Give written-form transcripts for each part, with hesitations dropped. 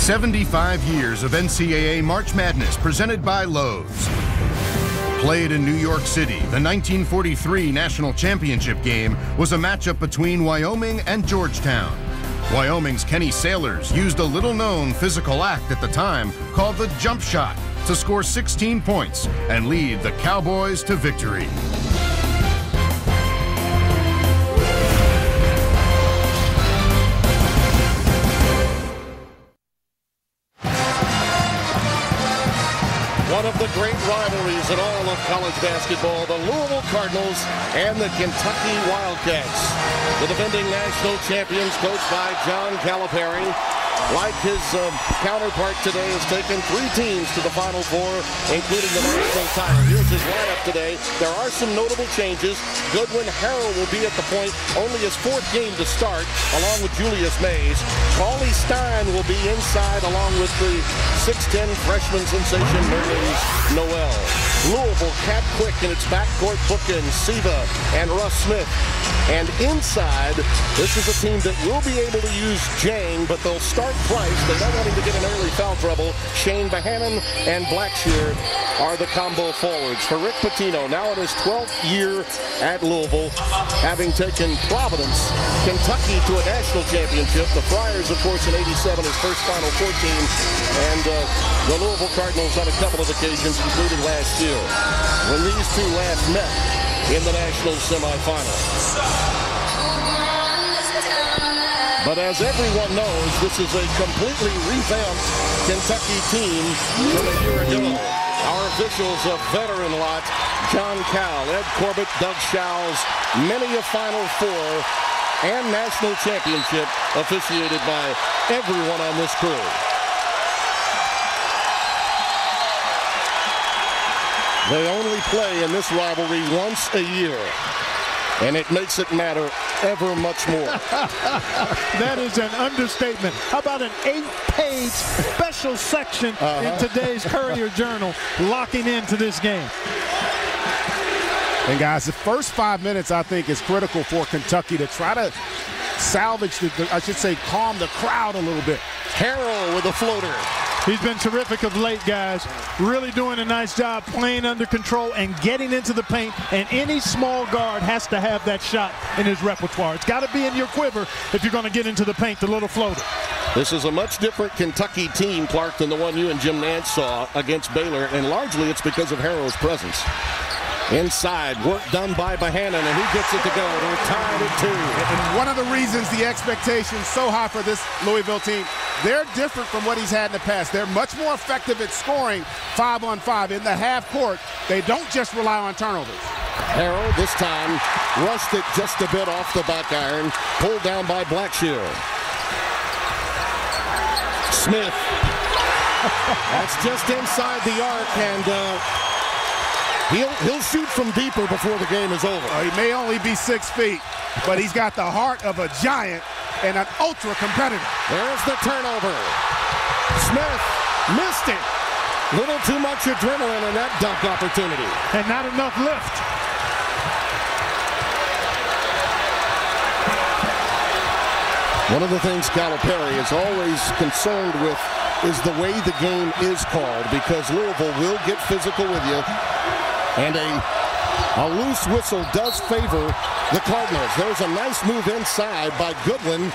75 years of NCAA March Madness presented by Lowe's. Played in New York City, the 1943 National Championship game was a matchup between Wyoming and Georgetown. Wyoming's Kenny Sailors used a little-known physical act at the time called the jump shot to score 16 points and lead the Cowboys to victory. One of the great rivalries in all of college basketball, the Louisville Cardinals and the Kentucky Wildcats. The defending national champions, coached by John Calipari, like his counterpart today, has taken 3 teams to the Final Four, including the national title. Here's his lineup today. There are some notable changes. Goodwin Harrell will be at the point, only his 4th game to start, along with Julius Mays. Cauley Stein will be inside, along with the 6'10 freshman sensation Nerlens Noel. Louisville, Cat Quick in its backcourt bookends, Siva and Russ Smith. And inside, this is a team that will be able to use Jang, but they'll start Price. They don't want him to get in early foul trouble. Shane Bohannon and Blackshear are the combo forwards. For Rick Pitino, now in his 12th year at Louisville, having taken Providence, Kentucky to a national championship. The Friars, of course, in '87, his first Final Four team. And the Louisville Cardinals on a couple of occasions, including last year, when these two last met in the national semifinal. But as everyone knows, this is a completely revamped Kentucky team from a year ago. Our officials, a veteran lot: John Cowell, Ed Corbett, Doug Schowes, many a Final Four and national championship officiated by everyone on this crew. They only play in this rivalry once a year, and it makes it matter ever much more. That is an understatement. How about an 8-page special section in today's Courier Journal locking into this game? And guys, the first 5 minutes, I think, is critical for Kentucky to try to salvage, calm the crowd a little bit. Harrell with a floater. He's been terrific of late, guys. Really doing a nice job playing under control and getting into the paint. And any small guard has to have that shot in his repertoire. It's got to be in your quiver if you're going to get into the paint, the little floater. This is a much different Kentucky team, Clark, than the one you and Jim Nance saw against Baylor. And largely it's because of Harrell's presence. Inside, work done by Bohannon, and he gets it to go. They're tied at 2. And one of the reasons the expectation's so high for this Louisville team, they're different from what he's had in the past. They're much more effective at scoring 5-on-5 in the half court. They don't just rely on turnovers. Harrell this time rushed it just a bit off the back iron, pulled down by Blackshear. Smith. That's just inside the arc, and he'll shoot from deeper before the game is over. He may only be 6 feet, but he's got the heart of a giant and an ultra competitor. There's the turnover. Smith missed it. Little too much adrenaline in that dunk opportunity. And not enough lift. One of the things Calipari is always concerned with is the way the game is called, because Louisville will get physical with you. And a loose whistle does favor the Cardinals. There's a nice move inside by Goodwin.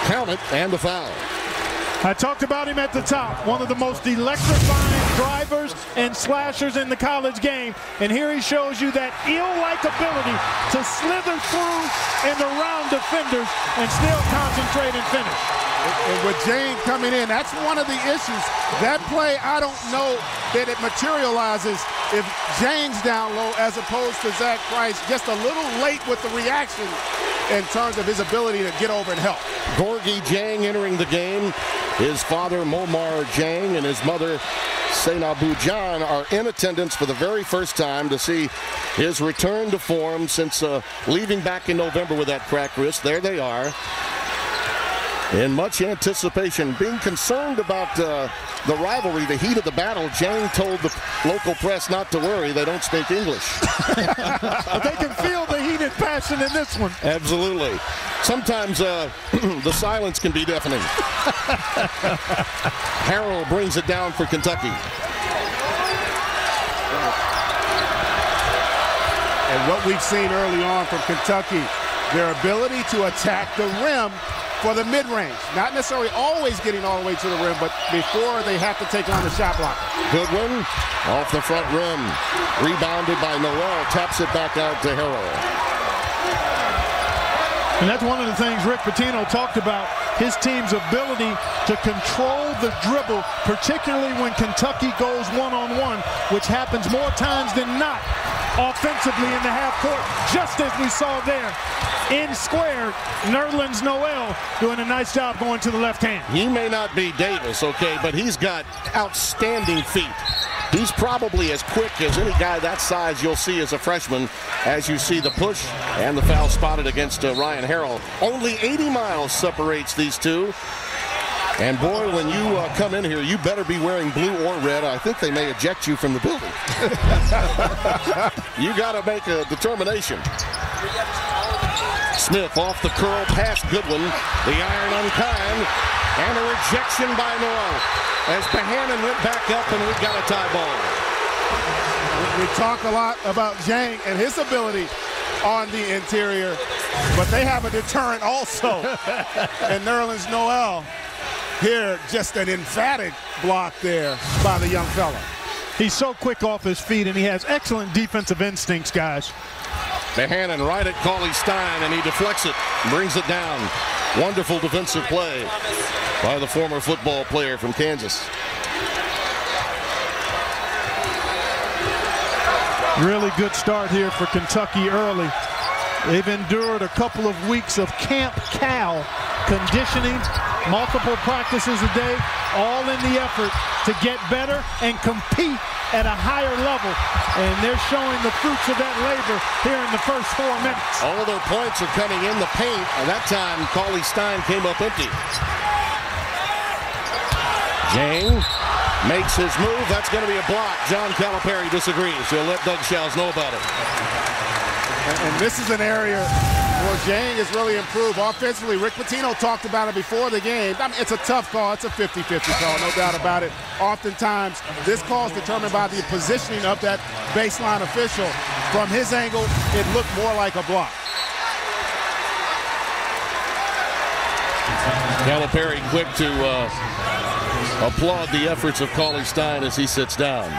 Count it, and the foul. I talked about him at the top. One of the most electrifying drivers and slashers in the college game. And here he shows you that eel-like ability to slither through and around defenders and still concentrate and finish. And with Jane coming in, that's one of the issues. That play, I don't know that it materializes if Jane's down low as opposed to Zach Price, just a little late with the reaction in terms of his ability to get over and help. Gorgie Jang entering the game. His father, Momar Jang, and his mother, Seinabu Jan, are in attendance for the very first time to see his return to form since leaving back in November with that cracked wrist. There they are. In much anticipation, being concerned about the rivalry, the heat of the battle, Jang told the local press not to worry. They don't speak English. But they can feel the heat and passion in this one. Absolutely. Sometimes the silence can be deafening. Harrell brings it down for Kentucky. And what we've seen early on from Kentucky, their ability to attack the rim for the mid-range. Not necessarily always getting all the way to the rim, but before they have to take on the shot blocker. Goodwin off the front rim. Rebounded by Noel. Taps it back out to Harrell. And that's one of the things Rick Pitino talked about, his team's ability to control the dribble, particularly when Kentucky goes one-on-one, which happens more times than not offensively in the half court, just as we saw there. In square, Nerlens Noel doing a nice job going to the left hand. He may not be Davis, okay, but he's got outstanding feet. He's probably as quick as any guy that size you'll see as a freshman, as you see the push and the foul spotted against Ryan Harrell. Only 80 miles separates these two. And boy, when you come in here, you better be wearing blue or red. I think they may eject you from the building. You got to make a determination. Smith off the curl past Goodwin. The iron unkind. And a rejection by Noel as Bohannon went back up, and we've got a tie ball. We talk a lot about Jang and his ability on the interior, but they have a deterrent also. And Nerlens Noel here, just an emphatic block there by the young fella. He's so quick off his feet, and he has excellent defensive instincts, guys. Bohannon right at Cauley Stein, and he deflects it, brings it down. Wonderful defensive play by the former football player from Kansas. Really good start here for Kentucky early. They've endured a couple of weeks of Camp Cal conditioning, multiple practices a day, all in the effort to get better and compete at a higher level. And they're showing the fruits of that labor here in the first 4 minutes. All of their points are coming in the paint, and that time Cauley Stein came up empty. Jang makes his move. That's going to be a block. John Calipari disagrees. He'll let Doug Shows know about it. And this is an area where Jang has really improved offensively. Rick Pitino talked about it before the game. I mean, it's a tough call. It's a 50-50 call, no doubt about it. Oftentimes, this call is determined by the positioning of that baseline official. From his angle, it looked more like a block. Calipari quick to applaud the efforts of Cauley Stein as he sits down.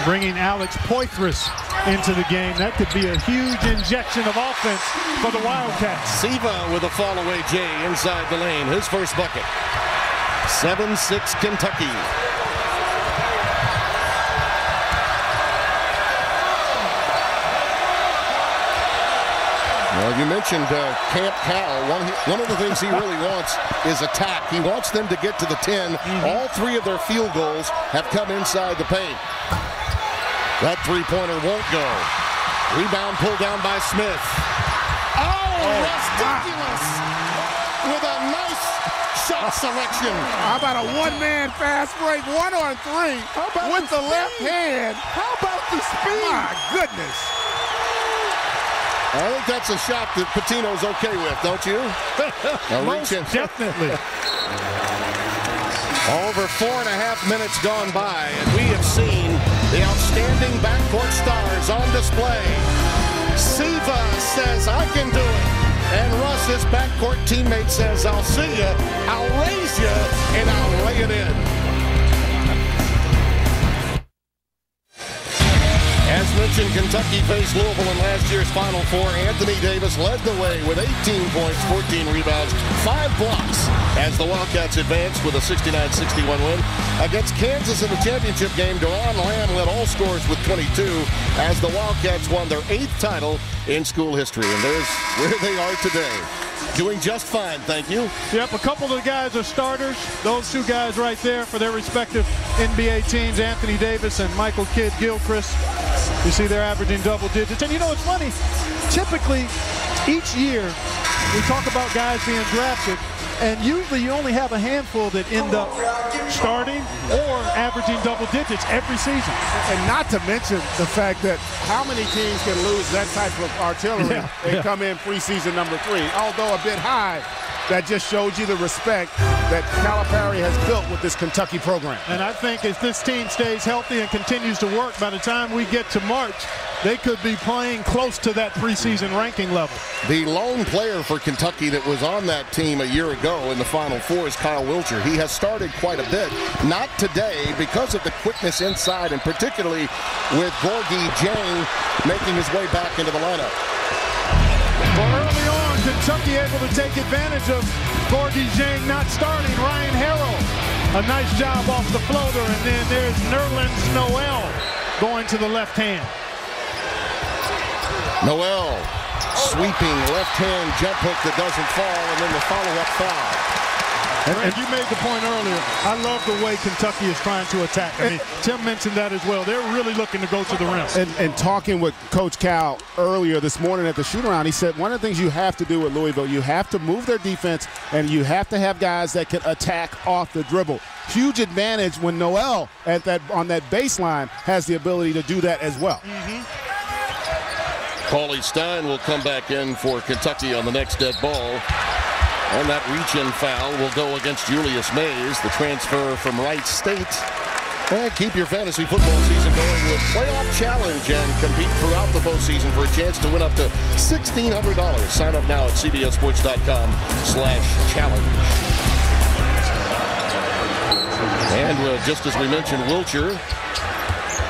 Bringing Alex Poitras into the game. That could be a huge injection of offense for the Wildcats. Siva with a fall away J inside the lane. His first bucket. 7-6 Kentucky. Well, you mentioned Camp Cal. One of the things he really wants is attack. He wants them to get to the 10. All 3 of their field goals have come inside the paint. That three-pointer won't go. Rebound pulled down by Smith. Oh, ridiculous! With a nice shot selection. How about a one-man fast break, 1-on-3 with the left hand? How about the speed? My goodness. I think that's a shot that Pitino's okay with, don't you? Most definitely. Over 4.5 minutes gone by, and we have seen the outstanding backcourt stars on display. Siva says, I can do it. And Russ, his backcourt teammate, says, I'll see you, I'll raise you, and I'll lay it in. As mentioned, Kentucky faced Louisville in last year's Final Four. Anthony Davis led the way with 18 points, 14 rebounds, 5 blocks as the Wildcats advanced with a 69-61 win. Against Kansas in the championship game, Deron Lamb led all scorers with 22 as the Wildcats won their 8th title in school history. And there's where they are today. Doing just fine, thank you. Yep, a couple of the guys are starters. Those 2 guys right there for their respective NBA teams, Anthony Davis and Michael Kidd-Gilchrist. You see they're averaging double digits. And you know, it's funny, typically each year we talk about guys being drafted, And usually you only have a handful that end up starting or averaging double digits every season. And not to mention the fact that how many teams can lose that type of artillery and come in preseason number 3, although a bit high. That just shows you the respect that Calipari has built with this Kentucky program. And I think if this team stays healthy and continues to work, by the time we get to March, they could be playing close to that preseason ranking level. The lone player for Kentucky that was on that team a year ago in the Final Four is Kyle Wiltshire. He has started quite a bit. Not today because of the quickness inside, and particularly with Gorgie Jang making his way back into the lineup. Well, early on, Kentucky able to take advantage of Gorgie Jang not starting. Ryan Harrell, a nice job off the floater, and then there's Nerlens Noel going to the left hand. Noel, sweeping left-hand jump hook that doesn't fall, and then the follow-up foul. And you made the point earlier. I love the way Kentucky is trying to attack. I mean, Tim mentioned that as well. They're really looking to go to the rim. And talking with Coach Cal earlier this morning at the shoot-around, he said one of the things you have to do with Louisville, you have to move their defense, and you have to have guys that can attack off the dribble. Huge advantage when Noel on that baseline has the ability to do that as well. Cauley Stein will come back in for Kentucky on the next dead ball. And that reach-in foul will go against Julius Mays, the transfer from Wright State. And keep your fantasy football season going with Playoff Challenge and compete throughout the postseason for a chance to win up to $1,600. Sign up now at cbssports.com/challenge. And just as we mentioned, Wiltshire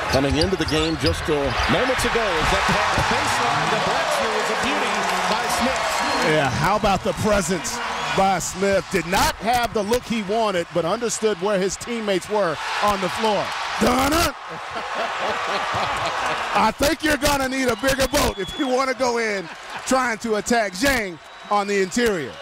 coming into the game just moments ago. Is that the baseline? The Bradshaw was a beauty by Smith. Yeah, how about the presence by Smith? Did not have the look he wanted, but understood where his teammates were on the floor. Donna, I think you're going to need a bigger boat if you want to go in trying to attack Zhang on the interior.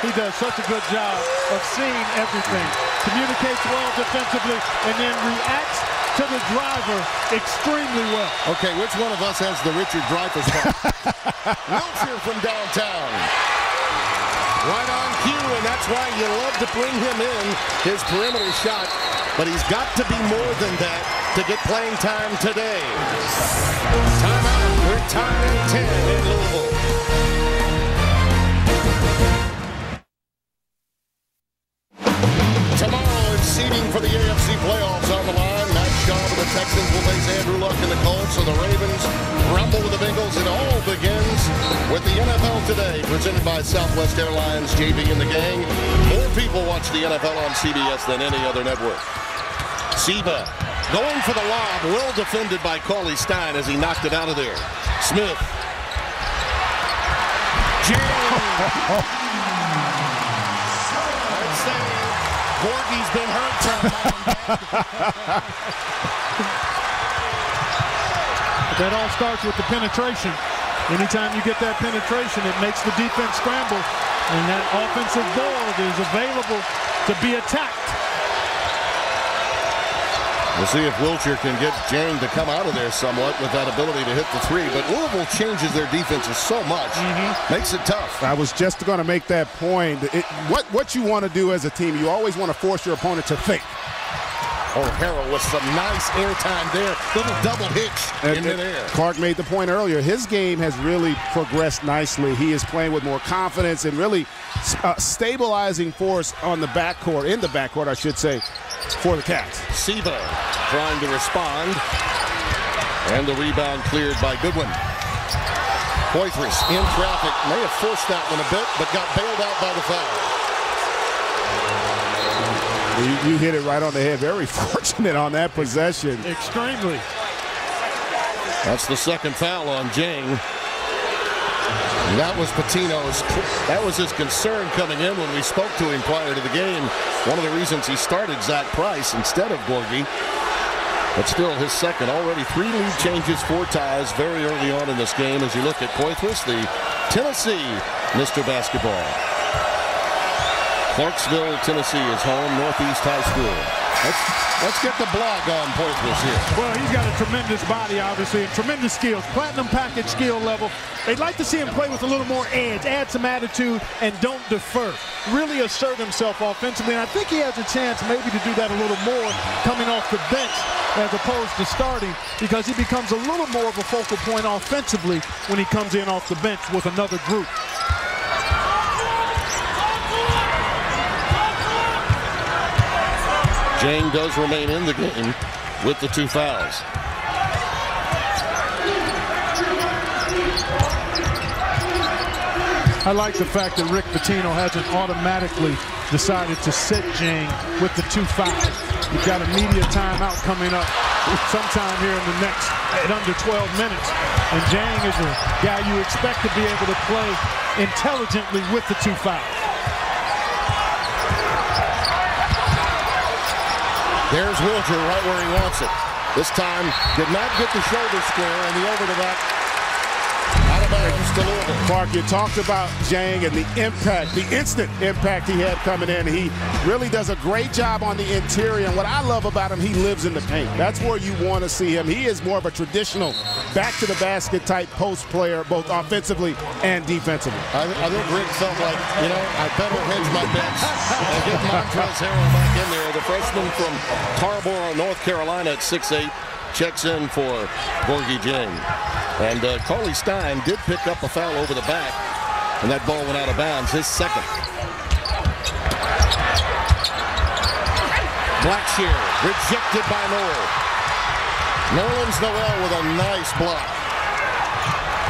He does such a good job of seeing everything. Communicates well defensively and then reacts to the driver extremely well. Okay, which one of us has the Richard Dreyfuss part? Wiltshire from downtown. Right on cue, and that's why you love to bring him in, his perimeter shot. But he's got to be more than that to get playing time today. Timeout. We're tied at 10 in Louisville. Tomorrow it's seeding for the AFC playoffs on the line. Matt Shaw of the Texans will face Andrew Luck and the Colts, so the Ravens rumble with the Bengals. It all begins with the NFL Today, presented by Southwest Airlines, JB and the gang. More people watch the NFL on CBS than any other network. Siva going for the lob, well defended by Cauley Stein as he knocked it out of there. Smith. I'd say Gorgie's been hurt from That all starts with the penetration. Anytime you get that penetration, it makes the defense scramble, and that offensive board is available to be attacked. We'll see if Wiltshire can get Jang to come out of there somewhat with that ability to hit the three. But Louisville changes their defenses so much, makes it tough. I was just going to make that point. What you want to do as a team, you always want to force your opponent to think. Oh, Harrell with some nice airtime there. Little double hitch in midair. Clark made the point earlier. His game has really progressed nicely. He is playing with more confidence and really stabilizing force on the backcourt, in the backcourt, I should say, for the Cats. Siva trying to respond. And the rebound cleared by Goodwin. Poitras in traffic. May have forced that one a bit, but got bailed out by the foul. You hit it right on the head. Very fortunate on that possession. Extremely. That's the second foul on Jang. That was Patino's. That was his concern coming in when we spoke to him prior to the game. One of the reasons he started Zach Price instead of Gorgie. But still his second. Already 3 lead changes, 4 ties very early on in this game as you look at Poitras, the Tennessee Mr. Basketball. Clarksville, Tennessee is home, Northeast High School. Let's get the blog on Poitras here. Well, he's got a tremendous body, obviously, and tremendous skills. Platinum package skill level. They'd like to see him play with a little more edge, add some attitude, and don't defer. Really assert himself offensively, and I think he has a chance maybe to do that a little more coming off the bench as opposed to starting, because he becomes a little more of a focal point offensively when he comes in off the bench with another group. Jang does remain in the game with the 2 fouls. I like the fact that Rick Pitino hasn't automatically decided to sit Jang with the 2 fouls. We've got a media timeout coming up sometime here in the next at under 12 minutes. And Jang is a guy you expect to be able to play intelligently with the 2 fouls. There's Wilcher right where he wants it. This time did not get the shoulder square, and the over to that. Out of bounds to Louisville. Clark, you talked about Jang and the impact, the instant impact he had coming in. He really does a great job on the interior, and what I love about him, he lives in the paint. That's where you want to see him. He is more of a traditional back-to-the-basket type post player, both offensively and defensively. I think Rick felt like, you know, I better hedge my bets and get Montrezl Harrell back in there. The freshman from Tarboro, North Carolina at 6'8", checks in for Gorgui Jang. And Cauley Stein did pick up a foul over the back, and that ball went out of bounds, his second. Blackshear rejected by Noel. Nerlens Noel with a nice block.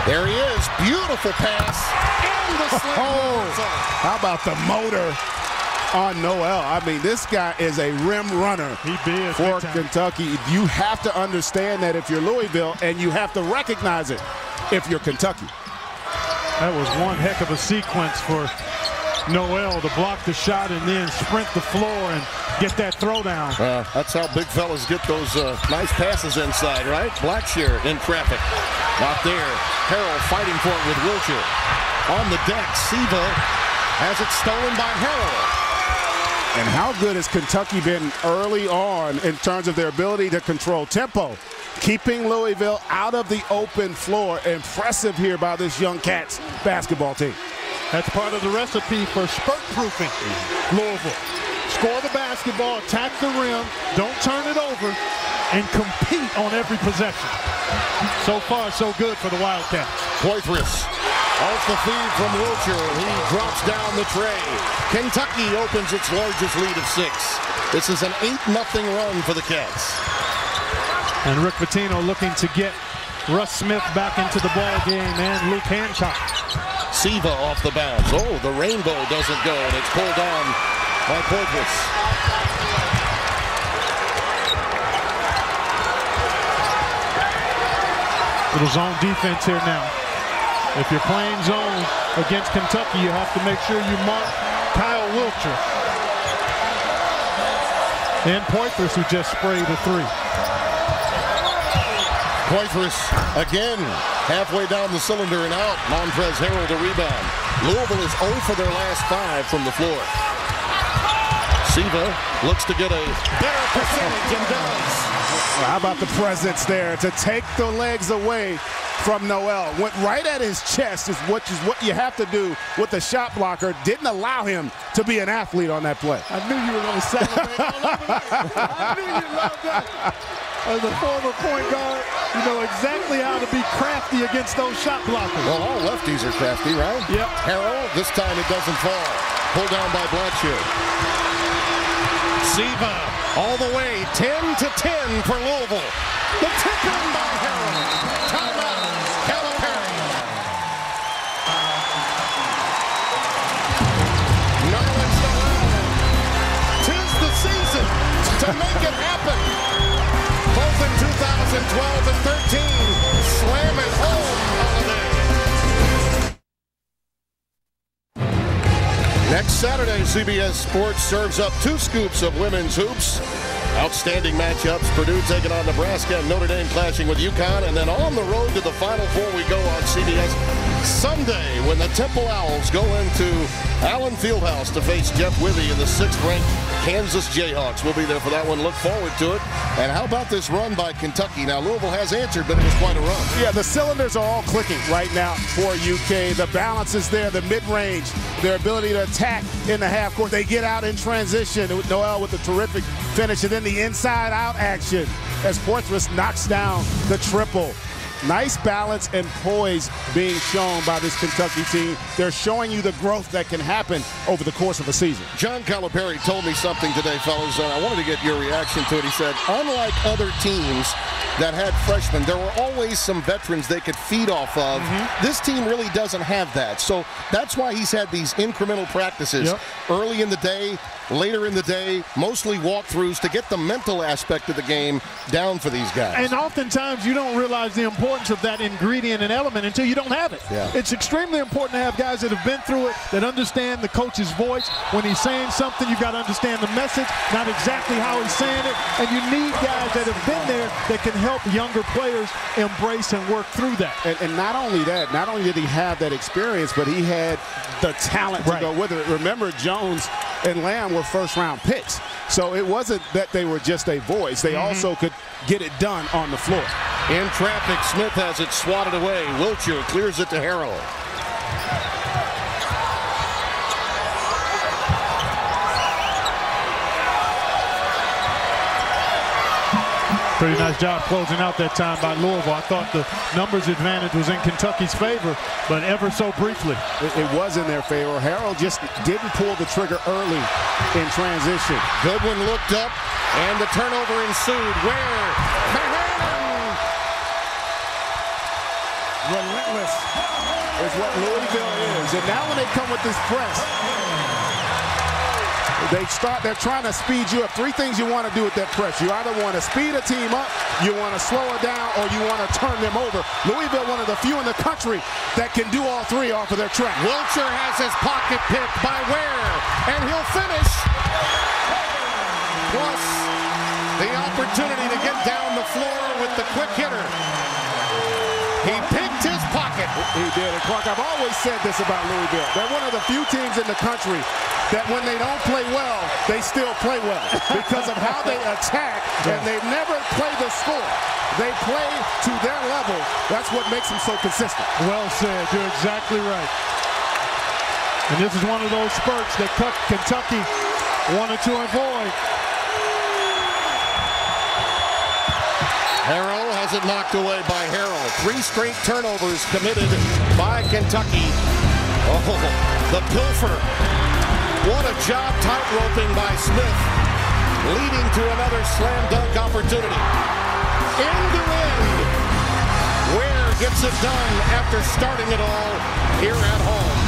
There he is, beautiful pass, and the slam. How about the motor on Noel? I mean, this guy is a rim runner for Kentucky. You have to understand that if you're Louisville, and you have to recognize it if you're Kentucky. That was one heck of a sequence for Noel to block the shot and then sprint the floor and get that throwdown. That's how big fellas get those nice passes inside, right? Blackshear in traffic. Not there. Harrell fighting for it with Wilcher. On the deck, Siva has it stolen by Harrell. And how good has Kentucky been early on in terms of their ability to control tempo, keeping Louisville out of the open floor. Impressive here by this young Cats basketball team. That's part of the recipe for spurt-proofing Louisville. Score the basketball, attack the rim, don't turn it over, and compete on every possession. So far, so good for the Wildcats. Poitras off the feed from Wilcher. He drops down the tray. Kentucky opens its largest lead of 6. This is an 8-0 run for the Cats. And Rick Pitino looking to get Russ Smith back into the ball game and Luke Hancock. Siva off the bounce. Oh, the rainbow doesn't go, and it's pulled down by Poitras. Little zone defense here now. If you're playing zone against Kentucky, you have to make sure you mark Kyle Wilcher. And Poitras, who just sprayed a 3. Poitras again, halfway down the cylinder and out. Montrezl Harrell to rebound. Louisville is 0 for their last 5 from the floor. Siva looks to get a better percentage and does. Well, how about the presence there to take the legs away from Noel? Went right at his chest, is what you have to do with the shot blocker. Didn't allow him to be an athlete on that play. I knew you were going to celebrate all over that. I knew you loved that. As a former point guard, you know exactly how to be crafty against those shot blockers. Well, all lefties are crafty, right? Yep. Harrell, this time it doesn't fall. Pulled down by Blackshear. Siva all the way, 10-10 for Louisville. The tip in by Harrell. Timeout, Calipari. Nerlens Noel. 'Tis the season to make it happen. Both in 2012 and 13, slam it home holiday. Next Saturday, CBS Sports serves up 2 scoops of women's hoops. Outstanding matchups, Purdue taking on Nebraska and Notre Dame clashing with UConn. And then on the road to the Final Four we go on CBS. Sunday, when the Temple Owls go into Allen Fieldhouse to face Jeff Withey in the 6th-ranked Kansas Jayhawks. We'll be there for that one. Look forward to it. And how about this run by Kentucky? Now, Louisville has answered, but it was quite a run. Yeah, the cylinders are all clicking right now for UK. The balance is there, the mid-range, their ability to attack in the half court. They get out in transition. Noel with a terrific finish, and then the inside-out action as Poitras knocks down the triple. Nice balance and poise being shown by this Kentucky team. They're showing you the growth that can happen over the course of a season. John Calipari told me something today, fellas, and I wanted to get your reaction to it. He said, unlike other teams that had freshmen, there were always some veterans they could feed off of. This team really doesn't have that. So that's why he's had these incremental practices early in the day, later in the day, mostly walkthroughs to get the mental aspect of the game down for these guys. And oftentimes you don't realize the importance of that ingredient and element until you don't have it. It's extremely important to have guys that have been through it, that understand the coach's voice. When he's saying something, you've got to understand the message, not exactly how he's saying it. And you need guys that have been there that can help younger players embrace and work through that. And not only that, not only did he have that experience, but he had the talent to go with it. Remember, Jones and Lamb were first-round picks. So it wasn't that they were just a voice. They also could get it done on the floor. In traffic, Smith has it swatted away. Wiltshire clears it to Harrell. Pretty nice job closing out that time by Louisville. I thought the numbers advantage was in Kentucky's favor, but ever so briefly. It was in their favor. Harrell just didn't pull the trigger early in transition. Goodwin looked up, and the turnover ensued. Where? Mahanon! Relentless is what Louisville is. And now when they come with this press, they're trying to speed you up. Three things you want to do with that press. You either want to speed a team up, you want to slow it down, or you want to turn them over. Louisville, one of the few in the country that can do all three off of their track. Wiltshire has his pocket picked by Ware, and he'll finish. Plus, the opportunity to get down the floor with the quick hitter. He picked his pocket. He did. And Clark, I've always said this about Louisville. They're one of the few teams in the country that when they don't play well, they still play well because of how they attack, and they never play the score. They play to their level. That's what makes them so consistent. Well said. You're exactly right. And this is one of those spurts that Kentucky wanted to avoid. Harrell has it knocked away by Harrell. 3 straight turnovers committed by Kentucky. Oh, the pilfer. What a job tight-roping by Smith, leading to another slam dunk opportunity. End to end. Ware gets it done after starting it all here at home.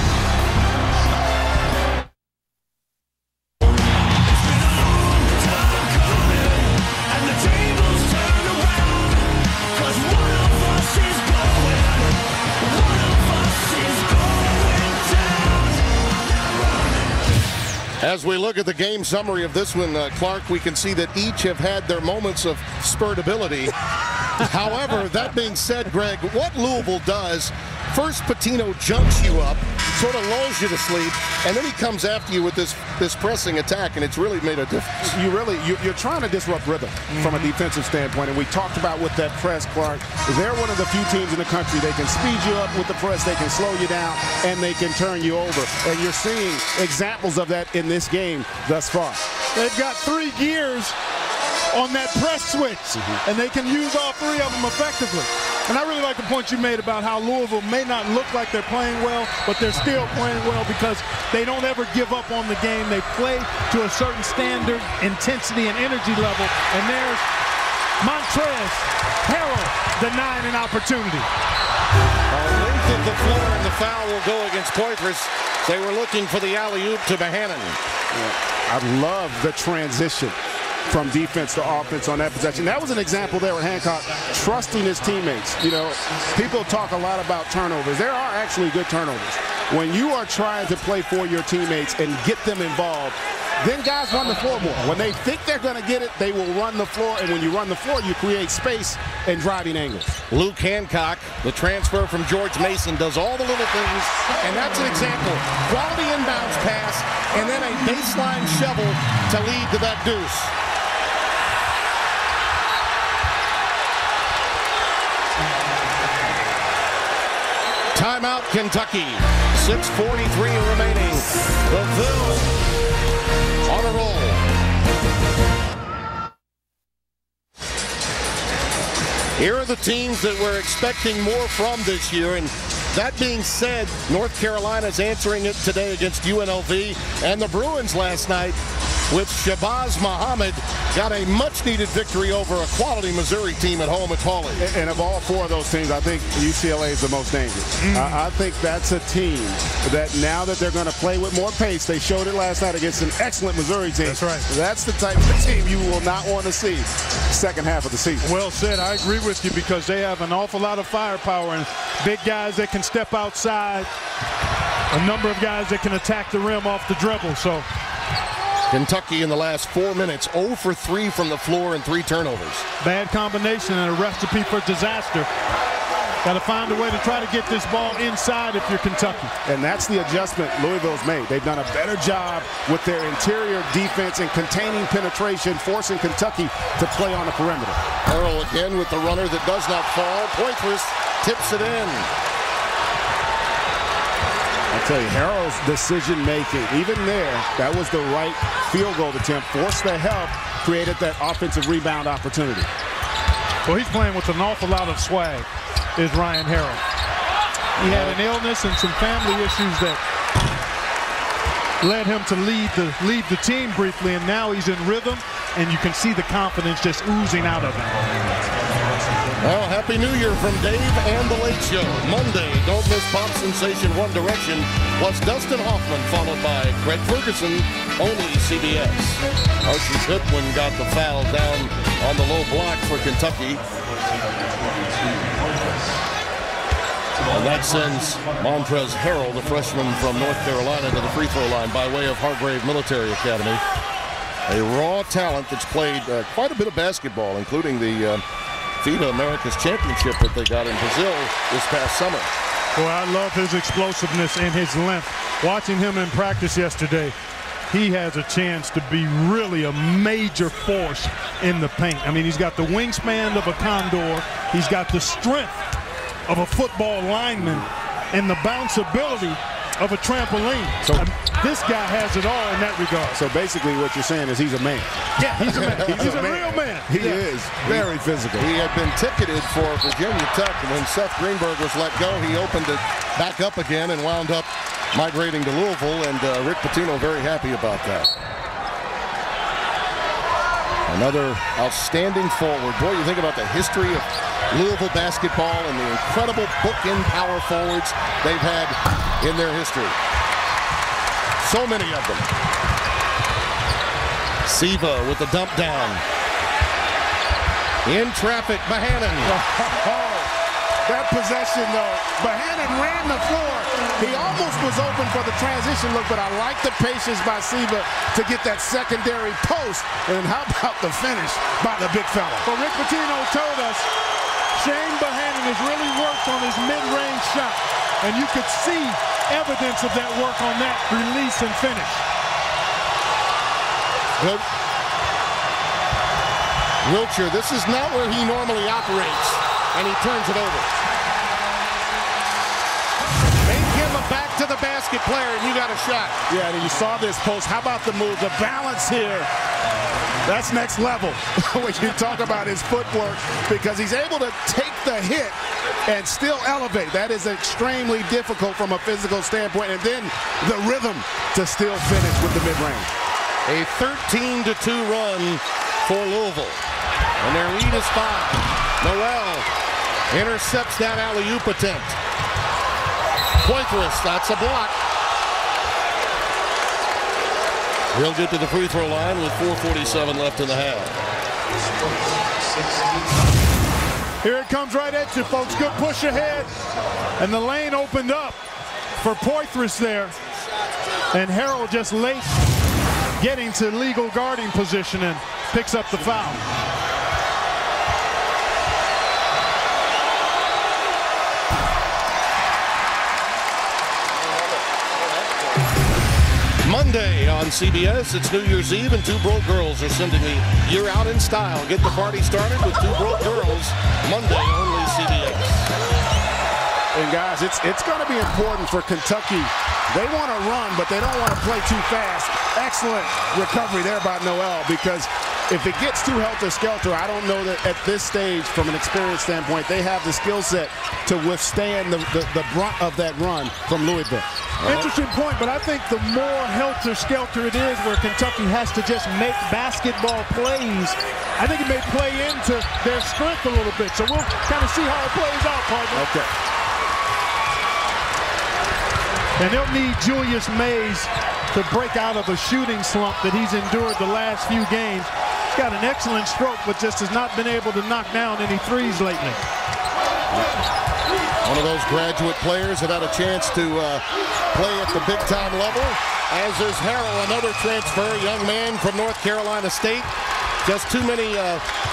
As we look at the game summary of this one, Clark, we can see that each have had their moments of spurt ability. However, that being said, Greg, what Louisville does, first Patino jumps you up, sort of lulls you to sleep, and then he comes after you with this pressing attack, and it's really made a difference. You're trying to disrupt rhythm from a defensive standpoint, and we talked about with that press, Clark, they're one of the few teams in the country. They can speed you up with the press, they can slow you down, and they can turn you over. And you're seeing examples of that in this game thus far. They've got 3 gears on that press switch, and they can use all 3 of them effectively. And I really like the point you made about how Louisville may not look like they're playing well, but they're still playing well because they don't ever give up on the game. They play to a certain standard, intensity, and energy level. And there's Montrez Harrell denying an opportunity. Length of the floor, and the foul will go against Poitras. They were looking for the alley-oop to Mahanon. I love the transition from defense to offense on that possession. That was an example there with Hancock, trusting his teammates. You know, people talk a lot about turnovers. There are actually good turnovers. When you are trying to play for your teammates and get them involved, then guys run the floor more. When they think they're going to get it, they will run the floor, and when you run the floor, you create space and driving angles. Luke Hancock, the transfer from George Mason, does all the little things, and that's an example. Quality inbounds pass, and then a baseline shovel to lead to that deuce. Timeout, Kentucky. 6:43 remaining. The Phil on a roll. Here are the teams that we're expecting more from this year, and that being said, North Carolina's answering it today against UNLV, and the Bruins last night with Shabazz Muhammad got a much-needed victory over a quality Missouri team at home at Pauley. And of all four of those teams, I think UCLA is the most dangerous. I think that's a team that now that they're going to play with more pace, they showed it last night against an excellent Missouri team. That's right. That's the type of team you will not want to see second half of the season. Well said. I agree with you because they have an awful lot of firepower and big guys that can step outside, a number of guys that can attack the rim off the dribble. So Kentucky in the last 4 minutes, 0 for 3 from the floor and 3 turnovers. bad combination and a recipe for disaster. Got to find a way to try to get this ball inside if you're Kentucky. And that's the adjustment Louisville's made. They've done a better job with their interior defense and containing penetration, forcing Kentucky to play on the perimeter. Harrell again with the runner that does not fall. Poitras tips it in. I tell you, Harrell's decision-making, even there, that was the right field goal attempt. Forced the help, created that offensive rebound opportunity. Well, he's playing with an awful lot of swag, is Ryan Harrell. He had an illness and some family issues that led him to leave the team briefly, and now he's in rhythm, and you can see the confidence just oozing out of him. Well, Happy New Year from Dave and The Late Show. Monday, don't miss pop sensation One Direction, plus Dustin Hoffman, followed by Craig Ferguson, only CBS. Archie Goodwin got the foul down on the low block for Kentucky. And that sends Montrezl Harrell, the freshman from North Carolina, to the free throw line by way of Hargrave Military Academy. A raw talent that's played quite a bit of basketball, including the FIBA America's Championship that they got in Brazil this past summer. Boy, I love his explosiveness and his length. Watching him in practice yesterday, he has a chance to be really a major force in the paint. I mean, he's got the wingspan of a condor. He's got the strength of a football lineman and the bounceability of a trampoline. So this guy has it all in that regard. So basically what you're saying is he's a man. Yeah, he's a man. He's a real man. He is very physical. He had been ticketed for Virginia Tech, and when Seth Greenberg was let go, he opened it back up again and wound up migrating to Louisville, and Rick Pitino very happy about that. Another outstanding forward. Boy, you think about the history of Louisville basketball and the incredible bookend power forwards they've had in their history. So many of them. Siva with the dump down. In traffic, Bohannon. That possession, though, Bohannon ran the floor. He almost was open for the transition look, but I like the patience by Siva to get that secondary post. And how about the finish by the big fella? Well, Rick Pitino told us Shane Bohannon has really worked on his mid-range shot, and you could see evidence of that work on that release and finish. Good. Wiltshire, this is not where he normally operates, and he turns it over. Make him a back-to-the-basket player, and you got a shot. Yeah, and you saw this post. How about the move, the balance here? That's next level when you talk about his footwork, because he's able to take the hit and still elevate. That is extremely difficult from a physical standpoint, and then the rhythm to still finish with the mid-range. A 13-2 run for Louisville, and their lead is 5. Noel intercepts that alley-oop attempt. Poitras, that's a block. He'll get to the free throw line with 4:47 left in the half. Here it comes right at you, folks. Good push ahead. And the lane opened up for Poitras there. And Harrell just late getting to legal guarding position and picks up the foul. Monday on CBS, it's New Year's Eve, and two broke girls are sending the year out in style. Get the party started with two broke girls. Monday, only CBS. And guys, it's going to be important for Kentucky. They want to run, but they don't want to play too fast. Excellent recovery there by Noel, because if it gets too helter-skelter, I don't know that at this stage, from an experience standpoint, they have the skill set to withstand the brunt of that run from Louisville. Interesting point, but I think the more helter-skelter it is where Kentucky has to just make basketball plays, I think it may play into their strength a little bit. So we'll kind of see how it plays out, partner. Okay. And they'll need Julius Mays to break out of a shooting slump that he's endured the last few games. He's got an excellent stroke, but just has not been able to knock down any threes lately. One of those graduate players that had a chance to play at the big-time level, as is Harrell, another transfer, young man from North Carolina State. Just too many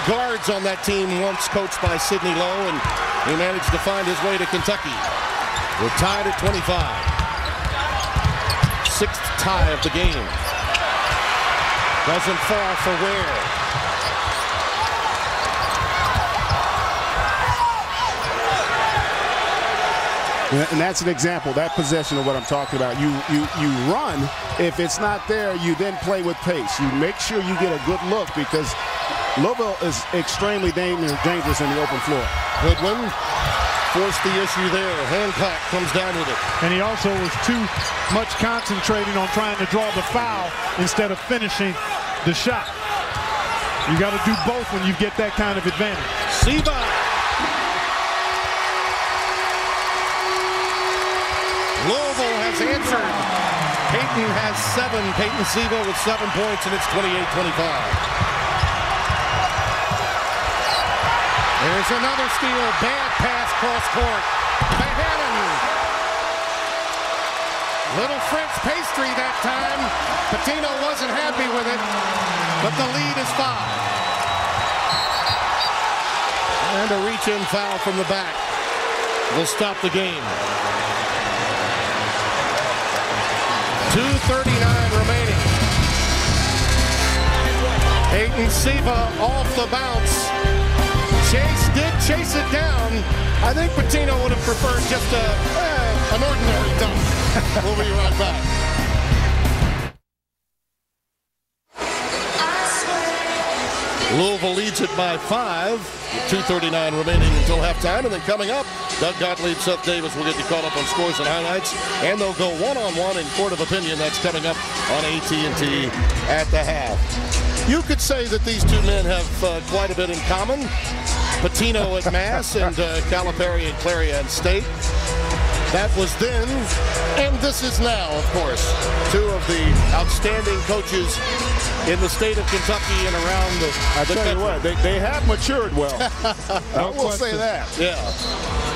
guards on that team, once coached by Sidney Lowe, and he managed to find his way to Kentucky. We're tied at 25. Sixth tie of the game. Doesn't fall for Ware. And that's an example, that possession of what I'm talking about. You run. If it's not there, you then play with pace. You make sure you get a good look, because Louisville is extremely dangerous in the open floor. Goodwin forced the issue there. Hancock comes down with it. And he also was too much concentrating on trying to draw the foul instead of finishing the shot. You got to do both when you get that kind of advantage. Siva. Louisville has answered. Peyton has 7. Peyton Siva with 7 points, and it's 28-25. There's another steal. Bad pass cross court by Hannon. Little French pastry that time. Patino wasn't happy with it, but the lead is 5. And a reach-in foul from the back will stop the game. 2:39 remaining. Peyton Siva off the bounce. Chase did chase it down. I think Patino would have preferred just an ordinary dunk. We'll be right back. Louisville leads it by 5. 2:39 remaining until halftime. And then coming up, Doug Gottlieb, Seth Davis will get you caught up on scores and highlights. And they'll go one-on-one in Court of Opinion. That's coming up on AT&T at the half. You could say that these two men have quite a bit in common. Patino at Mass and Calipari at Clarion State. That was then, and this is now, of course. Two of the outstanding coaches in the state of Kentucky and around the country. I tell you what, they have matured well. I will say that. Yeah.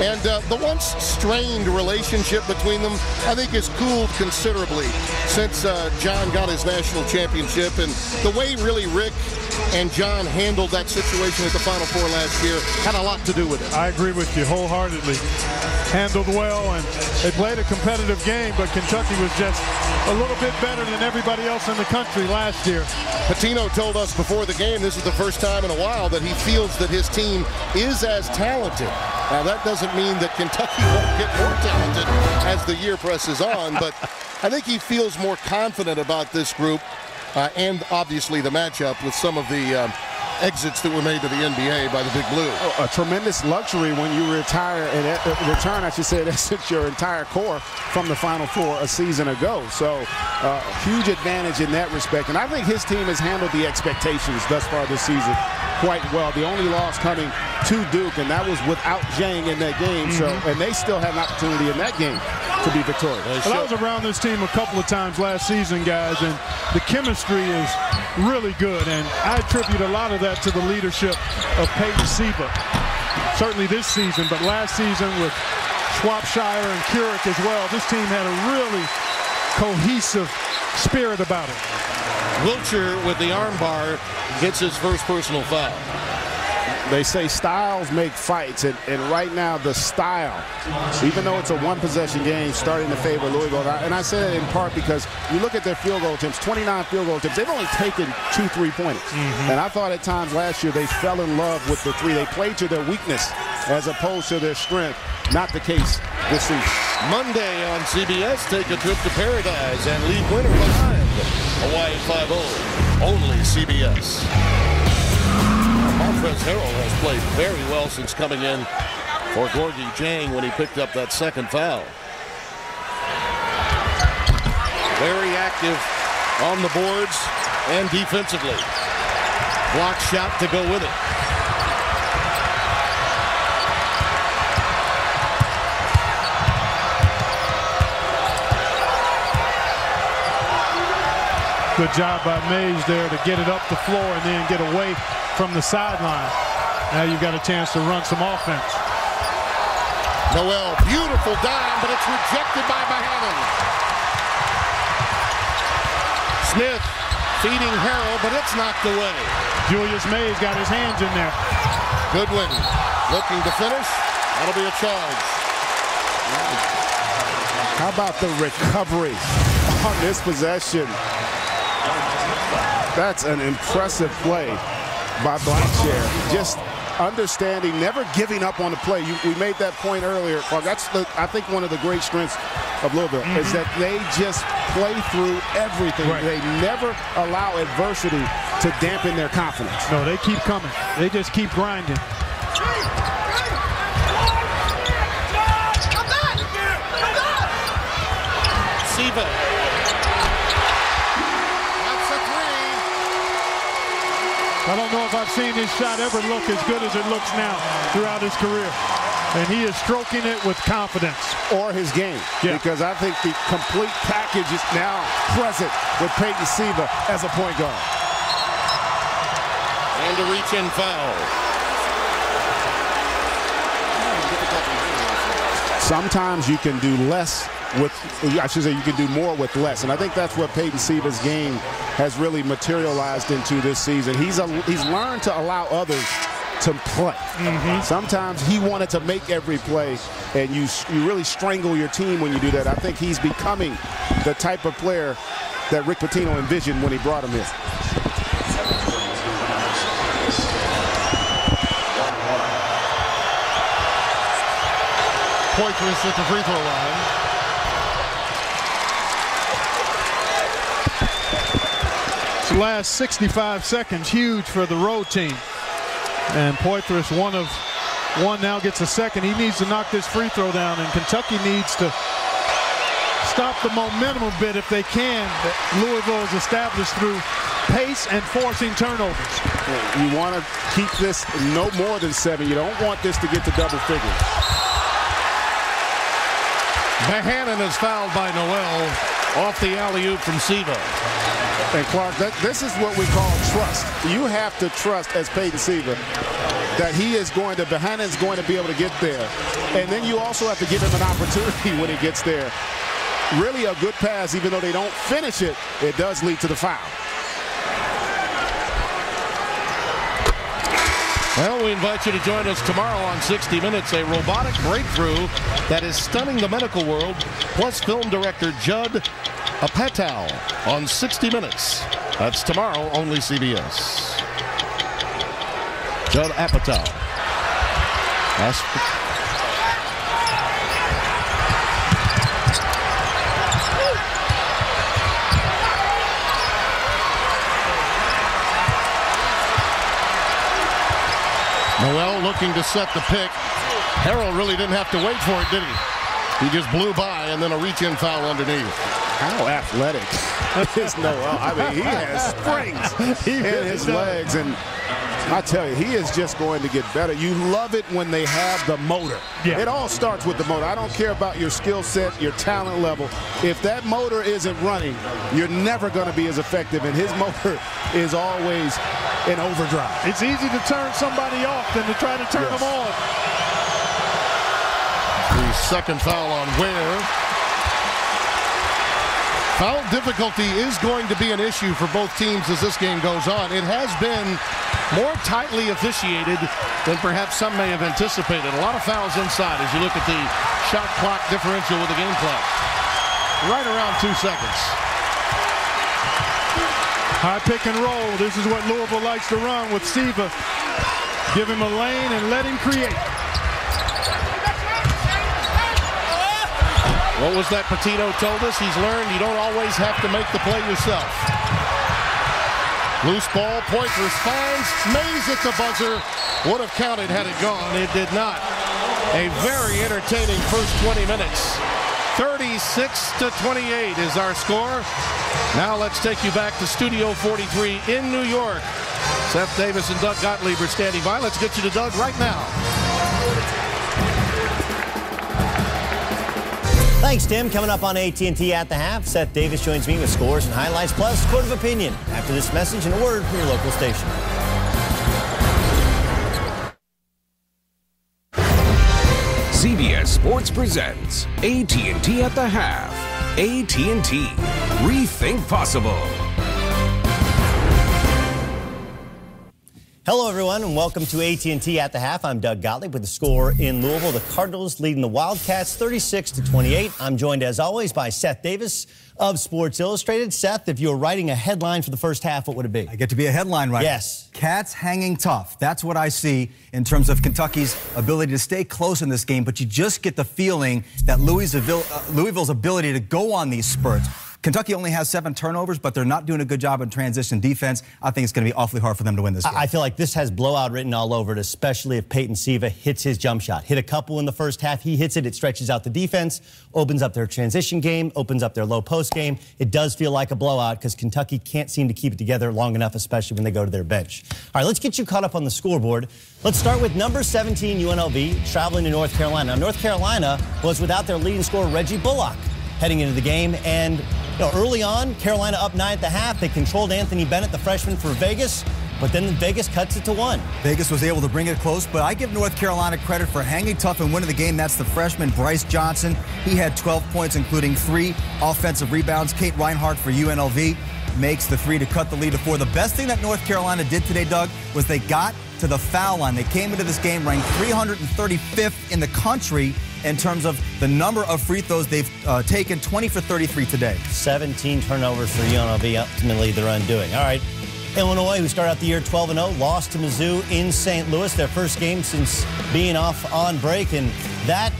And the once strained relationship between them, I think, has cooled considerably since John got his national championship. And the way really Rick and John handled that situation at the Final Four last year had a lot to do with it. I agree with you wholeheartedly. Handled well, and they played a competitive game, but Kentucky was just a little bit better than everybody else in the country last year. Patino told us before the game this is the first time in a while that he feels that his team is as talented. Now, that doesn't mean that Kentucky won't get more talented as the year presses on, but I think he feels more confident about this group and obviously the matchup with some of the exits that were made to the NBA by the Big Blue. Oh, a tremendous luxury when you retire and return, I should say, that's your entire core from the Final Four a season ago. So huge advantage in that respect. And I think his team has handled the expectations thus far this season quite well. The only loss coming to Duke, and that was without Jang in that game. So, and they still had an opportunity in that game to be victorious. Well, I was around this team a couple of times last season, guys, and the chemistry is really good. And I attribute a lot of that to the leadership of Peyton Siva. Certainly this season, but last season with Schwabshire and Keurig as well, this team had a really cohesive spirit about it. Wilcher with the arm bar gets his first personal foul. They say styles make fights, and right now the style, even though it's a one-possession game, starting to favor Louisville. And I say that in part because you look at their field goal attempts, 29 field goal attempts. They've only taken 2 3-pointers. And I thought at times last year they fell in love with the three. They played to their weakness as opposed to their strength. Not the case this season. Monday on CBS, take a trip to Paradise and leave winter behind. Hawaii 5-0, only CBS. Montrezl Harrell has played very well since coming in for Gorgui Dieng when he picked up that second foul. Very active on the boards and defensively. Block shot to go with it. Good job by Mays there to get it up the floor and then get away from the sideline. Now you've got a chance to run some offense. Noel, beautiful dime, but it's rejected by Bohannon. Smith feeding Harrell, but it's knocked away. Julius Mays got his hands in there. Goodwin looking to finish. That'll be a charge. How about the recovery on this possession? That's an impressive play by Blackshear. Just understanding, never giving up on the play. We made that point earlier. Well, that's, I think, one of the great strengths of Louisville is that they just play through everything. Right. They never allow adversity to dampen their confidence. No, they keep coming. They just keep grinding. Siva. I don't know if I've seen his shot ever look as good as it looks now throughout his career. And he is stroking it with confidence. Or his game. Yeah. Because I think the complete package is now present with Peyton Siva as a point guard. And a reach-in foul. Sometimes you can do less with, I should say, you can do more with less. And I think that's what Peyton Siva's game has really materialized into this season. He's learned to allow others to play. Sometimes he wanted to make every play, and you really strangle your team when you do that. I think he's becoming the type of player that Rick Pitino envisioned when he brought him in. Poitras at the free throw line. The last 65 seconds, huge for the road team. And Poitras, one of one, now gets a second. He needs to knock this free throw down, and Kentucky needs to stop the momentum a bit if they can. Louisville is established through pace and forcing turnovers. You want to keep this no more than 7. You don't want this to get to double figures. Bohannon is fouled by Noel off the alley-oop from Siva. And Clark, this is what we call trust. You have to trust, as Peyton Siva, that Bohannon's going to be able to get there. And then you also have to give him an opportunity when he gets there. Really a good pass, even though they don't finish it, it does lead to the foul. Well, we invite you to join us tomorrow on 60 Minutes, a robotic breakthrough that is stunning the medical world, plus film director Judd Apatow on 60 Minutes. That's tomorrow, only CBS. Judd Apatow. Noel looking to set the pick. Harrell really didn't have to wait for it, did he? He just blew by, and then a reach-in foul underneath. How athletic is Noel? I mean, he has springs in his legs, and I tell you, he is just going to get better. You love it when they have the motor. Yeah. It all starts with the motor. I don't care about your skill set, your talent level. If that motor isn't running, you're never going to be as effective, and his motor is always in overdrive. It's easy to turn somebody off than to try to turn them on. The second foul on Ware. Foul difficulty is going to be an issue for both teams as this game goes on. It has been more tightly officiated than perhaps some may have anticipated. A lot of fouls inside as you look at the shot clock differential with the game clock. Right around 2 seconds. High pick and roll. This is what Louisville likes to run with Siva. Give him a lane and let him create. What was that Petito told us? He's learned you don't always have to make the play yourself. Loose ball, point responds. Mays at the buzzer. Would have counted had it gone. It did not. A very entertaining first 20 minutes. 36-28 is our score. Now let's take you back to Studio 43 in New York. Seth Davis and Doug Gottlieb are standing by. Let's get you to Doug right now. Thanks, Tim. Coming up on AT&T at the half, Seth Davis joins me with scores and highlights, plus court of opinion. After this message and a word from your local station. CBS Sports presents AT&T at the half. AT&T. Rethink possible. Hello, everyone, and welcome to AT&T at the half. I'm Doug Gottlieb with the score in Louisville. The Cardinals leading the Wildcats 36-28. I'm joined, as always, by Seth Davis of Sports Illustrated. Seth, if you were writing a headline for the first half, what would it be? I get to be a headline writer. Yes. Cats hanging tough. That's what I see in terms of Kentucky's ability to stay close in this game, but you just get the feeling that Louisville's ability to go on these spurts. Kentucky only has 7 turnovers, but they're not doing a good job in transition defense. I think it's going to be awfully hard for them to win this game. I feel like this has blowout written all over it, especially if Peyton Siva hits his jump shot. Hit a couple in the first half. He hits it. It stretches out the defense, opens up their transition game, opens up their low post game. It does feel like a blowout because Kentucky can't seem to keep it together long enough, especially when they go to their bench. All right, let's get you caught up on the scoreboard. Let's start with number 17 UNLV traveling to North Carolina. Now, North Carolina was without their leading scorer, Reggie Bullock, heading into the game. And early on, Carolina up 9 at the half. They controlled Anthony Bennett, the freshman for Vegas, but then Vegas cuts it to 1. Vegas was able to bring it close, but I give North Carolina credit for hanging tough and winning the game. That's the freshman, Bryce Johnson. He had 12 points, including 3 offensive rebounds. Kate Reinhardt for UNLV makes the 3 to cut the lead to 4. The best thing that North Carolina did today, Doug, was they got to the foul line. They came into this game ranked 335th in the country in terms of the number of free throws they've taken, 20 for 33 today. 17 turnovers for UNLV, ultimately their undoing. All right, Illinois, who started out the year 12-0, lost to Mizzou in St. Louis, their first game since being off on break, and that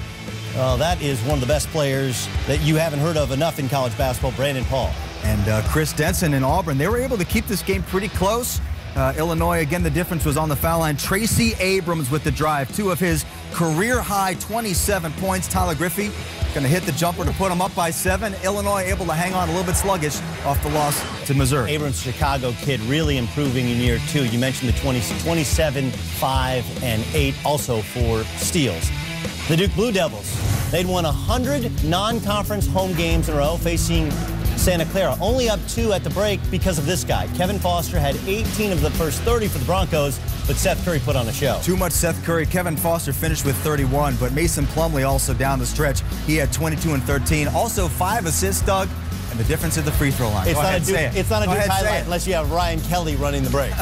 is one of the best players that you haven't heard of enough in college basketball, Brandon Paul. And Chris Denson in Auburn, they were able to keep this game pretty close. Illinois, again, the difference was on the foul line. Tracy Abrams with the drive. 2 of his career-high 27 points. Tyler Griffey going to hit the jumper to put them up by 7. Illinois able to hang on a little bit sluggish off the loss to Missouri. Abrams, Chicago kid, really improving in year 2. You mentioned the 27, 5, and 8 also for steals. The Duke Blue Devils, they'd won 100 non-conference home games in a row, facing Santa Clara, only up 2 at the break because of this guy. Kevin Foster had 18 of the first 30 for the Broncos, but Seth Curry put on a show. Too much Seth Curry. Kevin Foster finished with 31, but Mason Plumlee also down the stretch. He had 22 and 13. Also 5 assists, Doug, and the difference at the free throw line. It's not a Duke highlight unless you have Ryan Kelly running the break.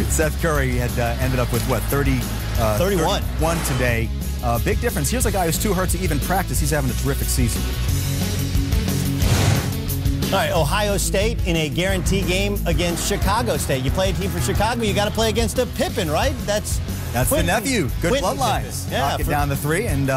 Seth Curry had ended up with, what, 31 today. Big difference. Here's a guy who's too hurt to even practice. He's having a terrific season. All right, Ohio State in a guarantee game against Chicago State. You play a team for Chicago, you got to play against a Pippen, right? That's the nephew. Good bloodlines. Yeah, knock it down the 3, and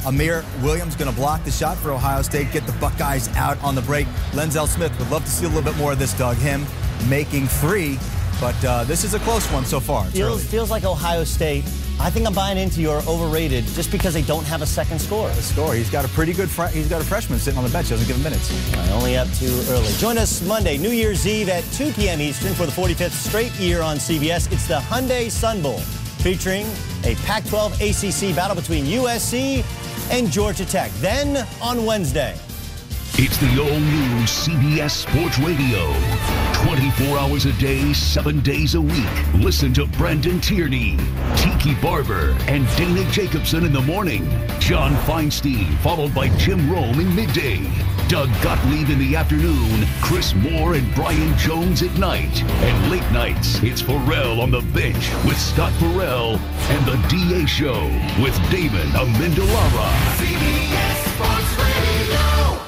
Amir Williams going to block the shot for Ohio State, get the Buckeyes out on the break. Lenzel Smith would love to see a little bit more of this, Doug. Him making 3, but this is a close one so far. Feels like Ohio State. I think I'm buying into your overrated just because they don't have a second scorer. He's got a pretty good he's got a freshman sitting on the bench. He doesn't give him minutes. Only up too early. Join us Monday, New Year's Eve at 2 p.m. Eastern for the 45th straight year on CBS. It's the Hyundai Sun Bowl, featuring a Pac-12 ACC battle between USC and Georgia Tech. Then on Wednesday, It's the all-new CBS Sports Radio. 24 hours a day, 7 days a week. Listen to Brendan Tierney, Tiki Barber, and Dana Jacobson in the morning. John Feinstein, followed by Jim Rome in midday. Doug Gottlieb in the afternoon. Chris Moore and Brian Jones at night. And late nights, it's Pharrell on the bench with Scott Pharrell and the DA Show with Damon Amendolara. CBS Sports Radio.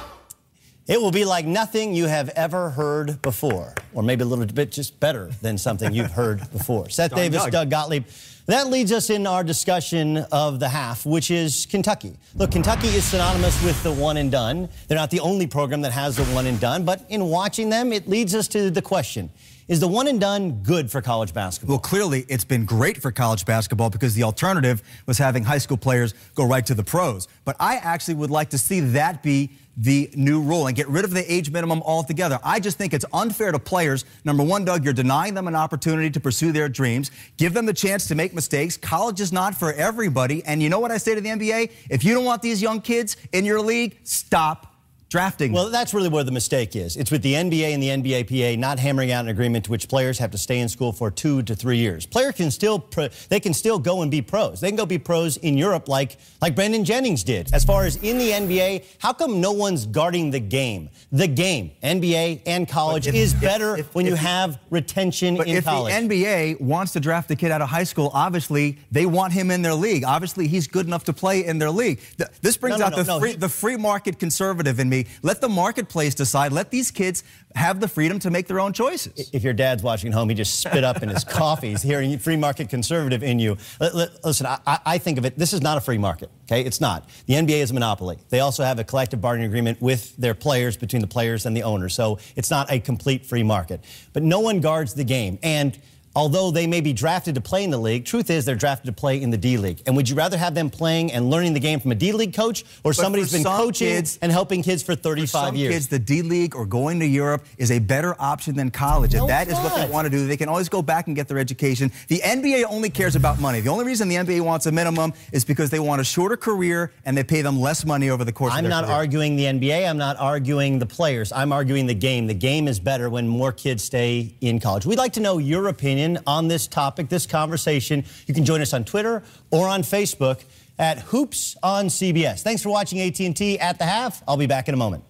It will be like nothing you have ever heard before, or maybe a little bit just better than something you've heard before. Seth Davis, Doug Gottlieb. That leads us in our discussion of the half, which is Kentucky. Look, Kentucky is synonymous with the one and done. They're not the only program that has the one and done, but in watching them, it leads us to the question. Is the one and done good for college basketball? Well, clearly it's been great for college basketball because the alternative was having high school players go right to the pros. But I actually would like to see that be the new rule and get rid of the age minimum altogether. I just think it's unfair to players. Number one, Doug, you're denying them an opportunity to pursue their dreams. Give them the chance to make mistakes. College is not for everybody. And you know what I say to the NBA? If you don't want these young kids in your league, stop drafting. Well, that's really where the mistake is. It's with the NBA and the NBAPA not hammering out an agreement to which players have to stay in school for 2 to 3 years. Players can still go and be pros. They can go be pros in Europe like Brandon Jennings did. As far as in the NBA, how come no one's guarding the game? The game, NBA and college, is better when you have retention in college. But if the NBA wants to draft a kid out of high school, obviously they want him in their league. Obviously he's good enough to play in their league. This brings out the free market conservative in me. Let the marketplace decide. Let these kids have the freedom to make their own choices. If your dad's watching at home, he just spit up in his coffee. He's hearing free market conservative in you. Listen, I think of it, this is not a free market, okay? It's not. The NBA is a monopoly. They also have a collective bargaining agreement with their players, between the players and the owners. So it's not a complete free market. But no one guards the game. And although they may be drafted to play in the league, truth is they're drafted to play in the D-League. And would you rather have them playing and learning the game from a D-League coach or somebody who's been coaching and helping kids for 35 years? For some kids, the D-League or going to Europe is a better option than college. If that is what they want to do, they can always go back and get their education. The NBA only cares about money. The only reason the NBA wants a minimum is because they want a shorter career and they pay them less money over the course of their career. I'm not arguing the NBA. I'm not arguing the players. I'm arguing the game. The game is better when more kids stay in college. We'd like to know your opinion on this topic, this conversation. You can join us on Twitter or on Facebook at Hoops on CBS. Thanks for watching AT&T at the half. I'll be back in a moment.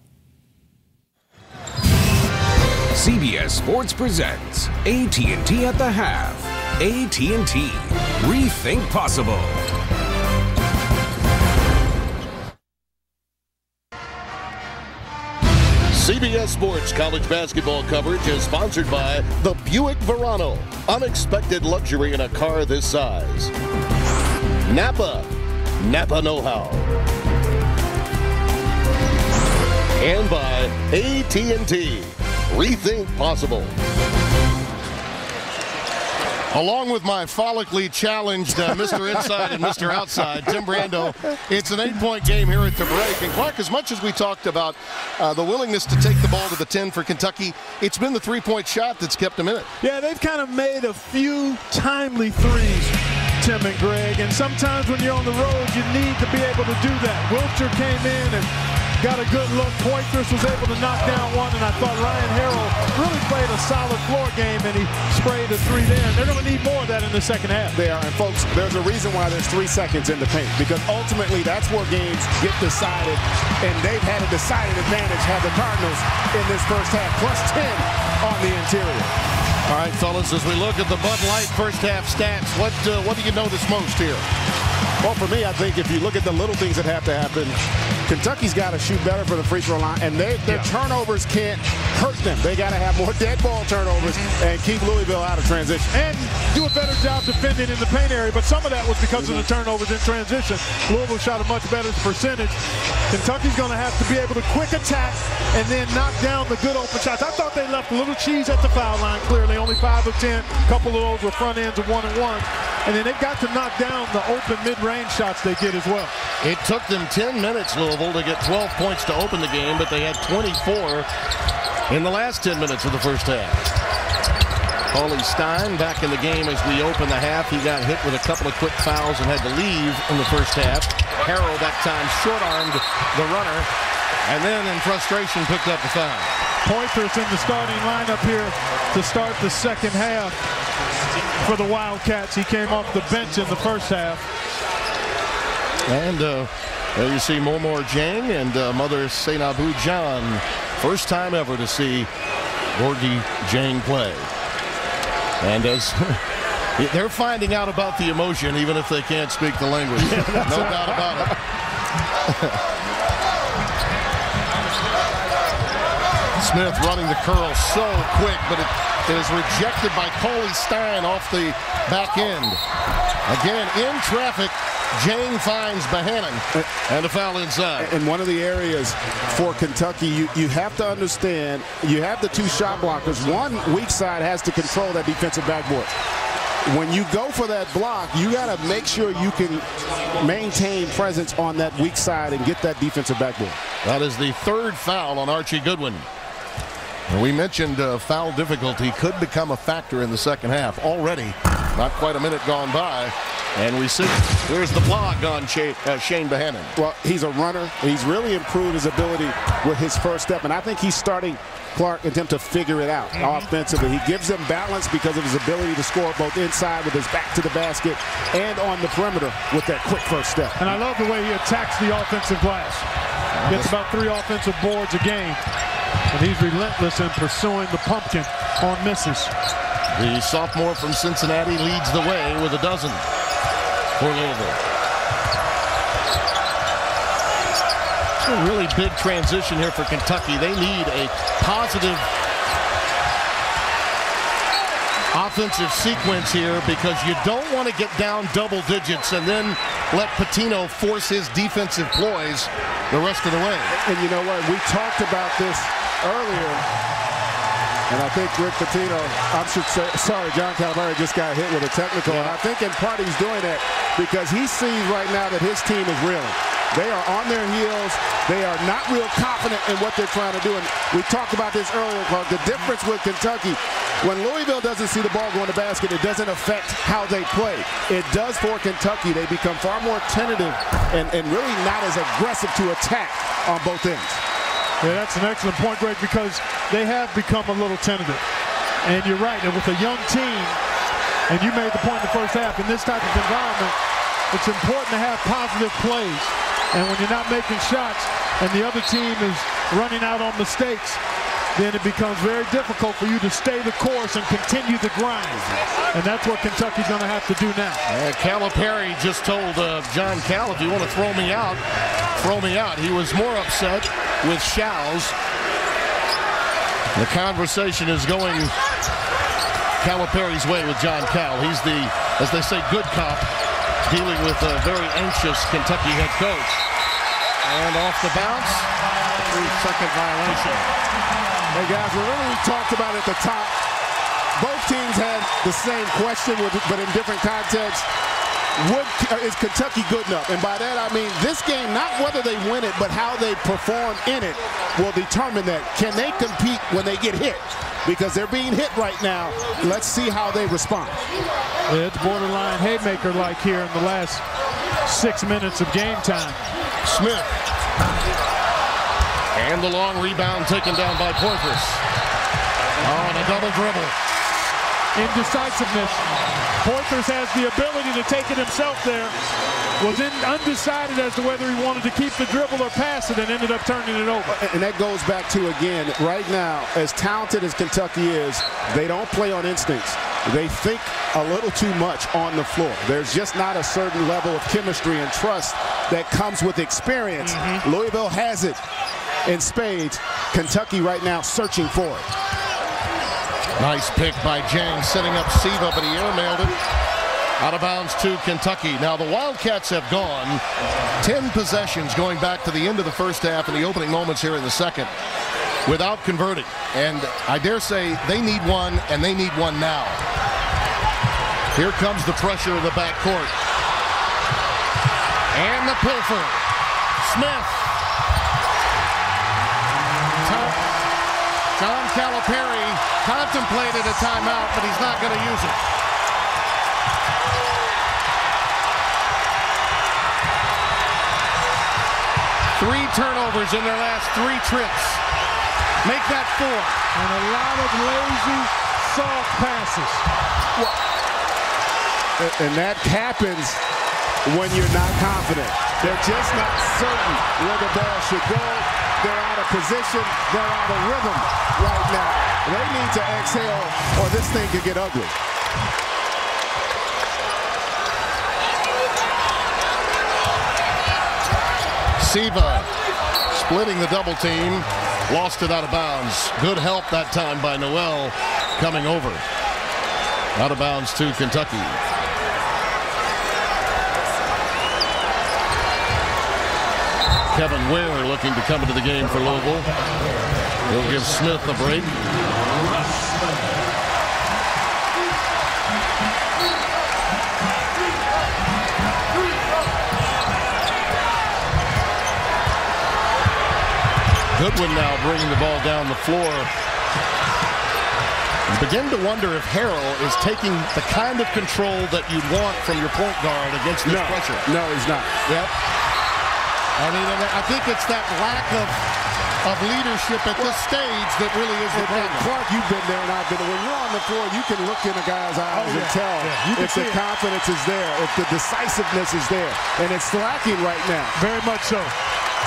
CBS Sports presents AT&T at the half. AT&T. Rethink possible. CBS Sports college basketball coverage is sponsored by the Buick Verano. Unexpected luxury in a car this size. Napa know-how. And by AT&T. Rethink possible. Along with my follically challenged Mr. Inside and Mr. Outside, Tim Brando, it's an 8-point game here at the break. And Clark, as much as we talked about the willingness to take the ball to the 10 for Kentucky, it's been the 3-point shot that's kept them in it. Yeah, they've kind of made a few timely threes, Tim and Greg. And sometimes when you're on the road, you need to be able to do that. Wiltshire came in and got a good look. Poitras was able to knock down one, and I thought Ryan Harrell really played a solid floor game, and he sprayed a 3 there. And they're going to need more of that in the second half. They are, and folks, there's a reason why there's 3 seconds in the paint, because ultimately that's where games get decided, and they've had a decided advantage, have the Cardinals in this first half, plus 10 on the interior. All right, fellas, as we look at the Bud Light first half stats, what do you notice most here? Well, for me, I think if you look at the little things that have to happen, Kentucky's got to shoot better for the free throw line, and their turnovers can't hurt them. They got to have more dead ball turnovers and keep Louisville out of transition. And do a better job defending in the paint area, but some of that was because of the turnovers in transition. Louisville shot a much better percentage. Kentucky's going to have to be able to quick attack and then knock down the good open shots. I thought they left a little cheese at the foul line, clearly. Only 5 of 10. A couple of those were front ends of 1-and-1. And then they've got to knock down the open mid-range shots they get as well. It took them 10 minutes, Louisville, to get 12 points to open the game, but they had 24 in the last 10 minutes of the first half. Paulie Stein back in the game as we open the half. He got hit with a couple of quick fouls and had to leave in the first half. Harrell that time short-armed the runner And then in frustration picked up the foul. Poitras in the starting lineup here to start the second half for the Wildcats. He came off the bench in the first half. And there you see Momor Jang and mother Seinabu Jan. First time ever to see Gorgie Jang play. And as they're finding out about the emotion, even if they can't speak the language. No doubt about it. Smith running the curl so quick, but it is rejected by Coley Stein off the back end. Again, in traffic, Jang finds Bohannon, and a foul inside. In one of the areas for Kentucky, you have to understand, you have the two shot blockers. One weak side has to control that defensive backboard. When you go for that block, you got to make sure you can maintain presence on that weak side and get that defensive backboard. That is the third foul on Archie Goodwin. And we mentioned foul difficulty could become a factor in the second half. Already, not quite a minute gone by. And we see, there's the block on Shane Bohannon. Well, he's a runner. He's really improved his ability with his first step. And I think he's starting, Clark, attempt to figure it out offensively. He gives them balance because of his ability to score both inside with his back to the basket and on the perimeter with that quick first step. And I love the way he attacks the offensive glass. Gets about 3 offensive boards a game. And he's relentless in pursuing the pumpkin on misses. The sophomore from Cincinnati leads the way with a dozen for Louisville. It's a really big transition here for Kentucky. They need a positive offensive sequence here because you don't want to get down double digits and then let Pitino force his defensive ploys the rest of the way. And you know what? We talked about this earlier. And I think Rick Pitino, John Calipari just got hit with a technical. And I think in part he's doing that because he sees right now that his team is reeling. They are on their heels. They are not real confident in what they're trying to do. And we talked about this earlier, Clark. The difference with Kentucky, when Louisville doesn't see the ball go in the basket, it doesn't affect how they play. It does for Kentucky. They become far more tentative and really not as aggressive to attack on both ends. Yeah, that's an excellent point, Greg, because they have become a little tentative. And you're right, and with a young team, and you made the point in the first half, in this type of environment, it's important to have positive plays. And when you're not making shots and the other team is running out on mistakes, then it becomes very difficult for you to stay the course and continue the grind. And that's what Kentucky's going to have to do now. Calipari just told John Cal, if you want to throw me out, throw me out. He was more upset with Shows. The conversation is going Calipari's way with John Cal. He's the, as they say, good cop, dealing with a very anxious Kentucky head coach. And off the bounce, 3-second violation. Hey guys, remember we talked about at the top, both teams had the same question, but in different contexts. Is Kentucky good enough? And by that I mean this game, not whether they win it, but how they perform in it will determine that. Can they compete when they get hit? Because they're being hit right now. Let's see how they respond. Yeah, it's borderline haymaker-like here in the last 6 minutes of game time. Smith. And the long rebound taken down by Poitras. On a double dribble. Indecisiveness. Poitras has the ability to take it himself there. Was undecided as to whether he wanted to keep the dribble or pass it and ended up turning it over. And that goes back to, again, right now, as talented as Kentucky is, they don't play on instincts. They think a little too much on the floor. There's just not a certain level of chemistry and trust that comes with experience. Louisville has it in spades. Kentucky right now searching for it. Nice pick by Jang, setting up Siva, but he airmailed it out of bounds to Kentucky. Now the Wildcats have gone 10 possessions going back to the end of the first half and the opening moments here in the second without converting. And I dare say they need one, and they need one now. Here comes the pressure of the backcourt. And the pilfer. Smith. John Calipari contemplated a timeout, but he's not going to use it. 3 turnovers in their last 3 trips. Make that 4. And a lot of lazy, soft passes. And that happens when you're not confident. They're just not certain where the ball should go. They're out of position. They're out of rhythm right now. They need to exhale or this thing could get ugly. Siva splitting the double team. Lost it out of bounds. Good help that time by Noel coming over. Out of bounds to Kentucky. Kevin Ware looking to come into the game for Louisville. He'll give Smith a break. Goodwin now bringing the ball down the floor. You begin to wonder if Harrell is taking the kind of control that you'd want from your point guard against this pressure. No, he's not. Yep. I mean, I think it's that lack of leadership at this stage that really is the problem. Clark, you've been there and I've been there. When you're on the floor, you can look in a guy's eyes and tell if the confidence is there, if the decisiveness is there. And it's lacking right now. Very much so.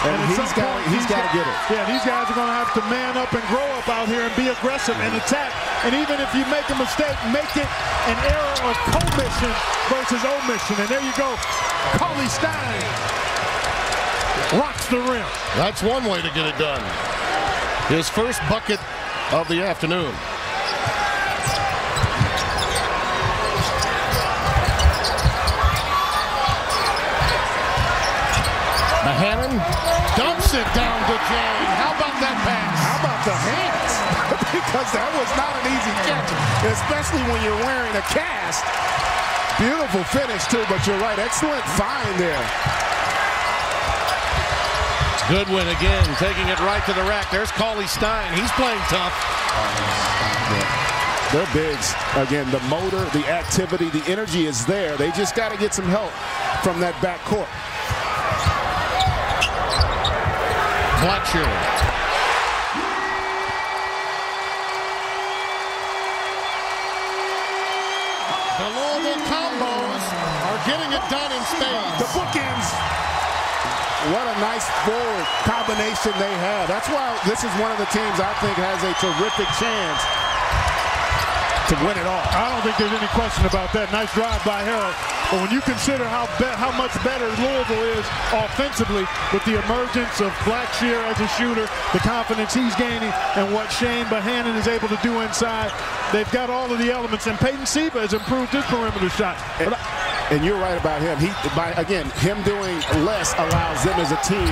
And he's got to get it. Yeah, these guys are going to have to man up and grow up out here and be aggressive and attack. And even if you make a mistake, make it an error of commission versus omission. And there you go. Cauley Stein rocks the rim. That's one way to get it done. His first bucket of the afternoon. Mahanon dumps it down to Jane. How about that pass? How about the hands? Because that was not an easy catch, especially when you're wearing a cast. Beautiful finish, too, but you're right. Excellent find there. Goodwin again, taking it right to the rack. There's Cauley Stein. He's playing tough. They're bigs. Again, the motor, the activity, the energy is there. They just got to get some help from that backcourt. Fletcher. The Louisville combos are getting it done in spades. The bookends. What a nice forward combination they have. That's why this is one of the teams I think has a terrific chance to win it all. I don't think there's any question about that. Nice drive by Harrell. But when you consider how much better Louisville is offensively with the emergence of Blackshear as a shooter, the confidence he's gaining, and what Shane Bohannon is able to do inside, they've got all of the elements. And Peyton Siva has improved his perimeter shot. And you're right about him. Again, him doing less allows them as a team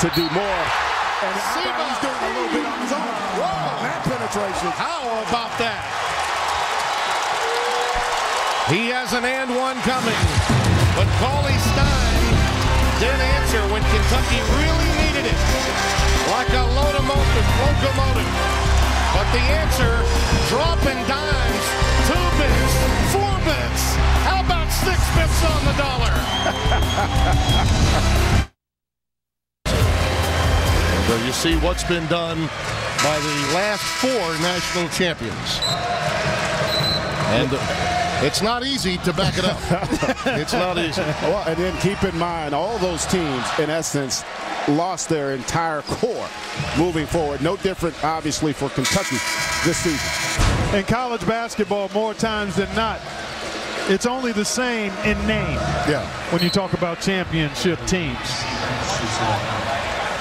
to do more. And he's doing a little bit on his own. Whoa, that penetration. How about that? He has an and one coming, but Cauley Stein didn't answer when Kentucky really needed it, like a locomotive. But the answer, dropping dimes, 2 bits, 4 bits. How about 6 bits on the dollar? So you see what's been done by the last 4 national champions. And it's not easy to back it up. It's not easy. Well, and then keep in mind, all those teams, in essence, lost their entire core moving forward. No different, obviously, for Kentucky this season. In college basketball, more times than not, it's only the same in name. Yeah. When you talk about championship teams.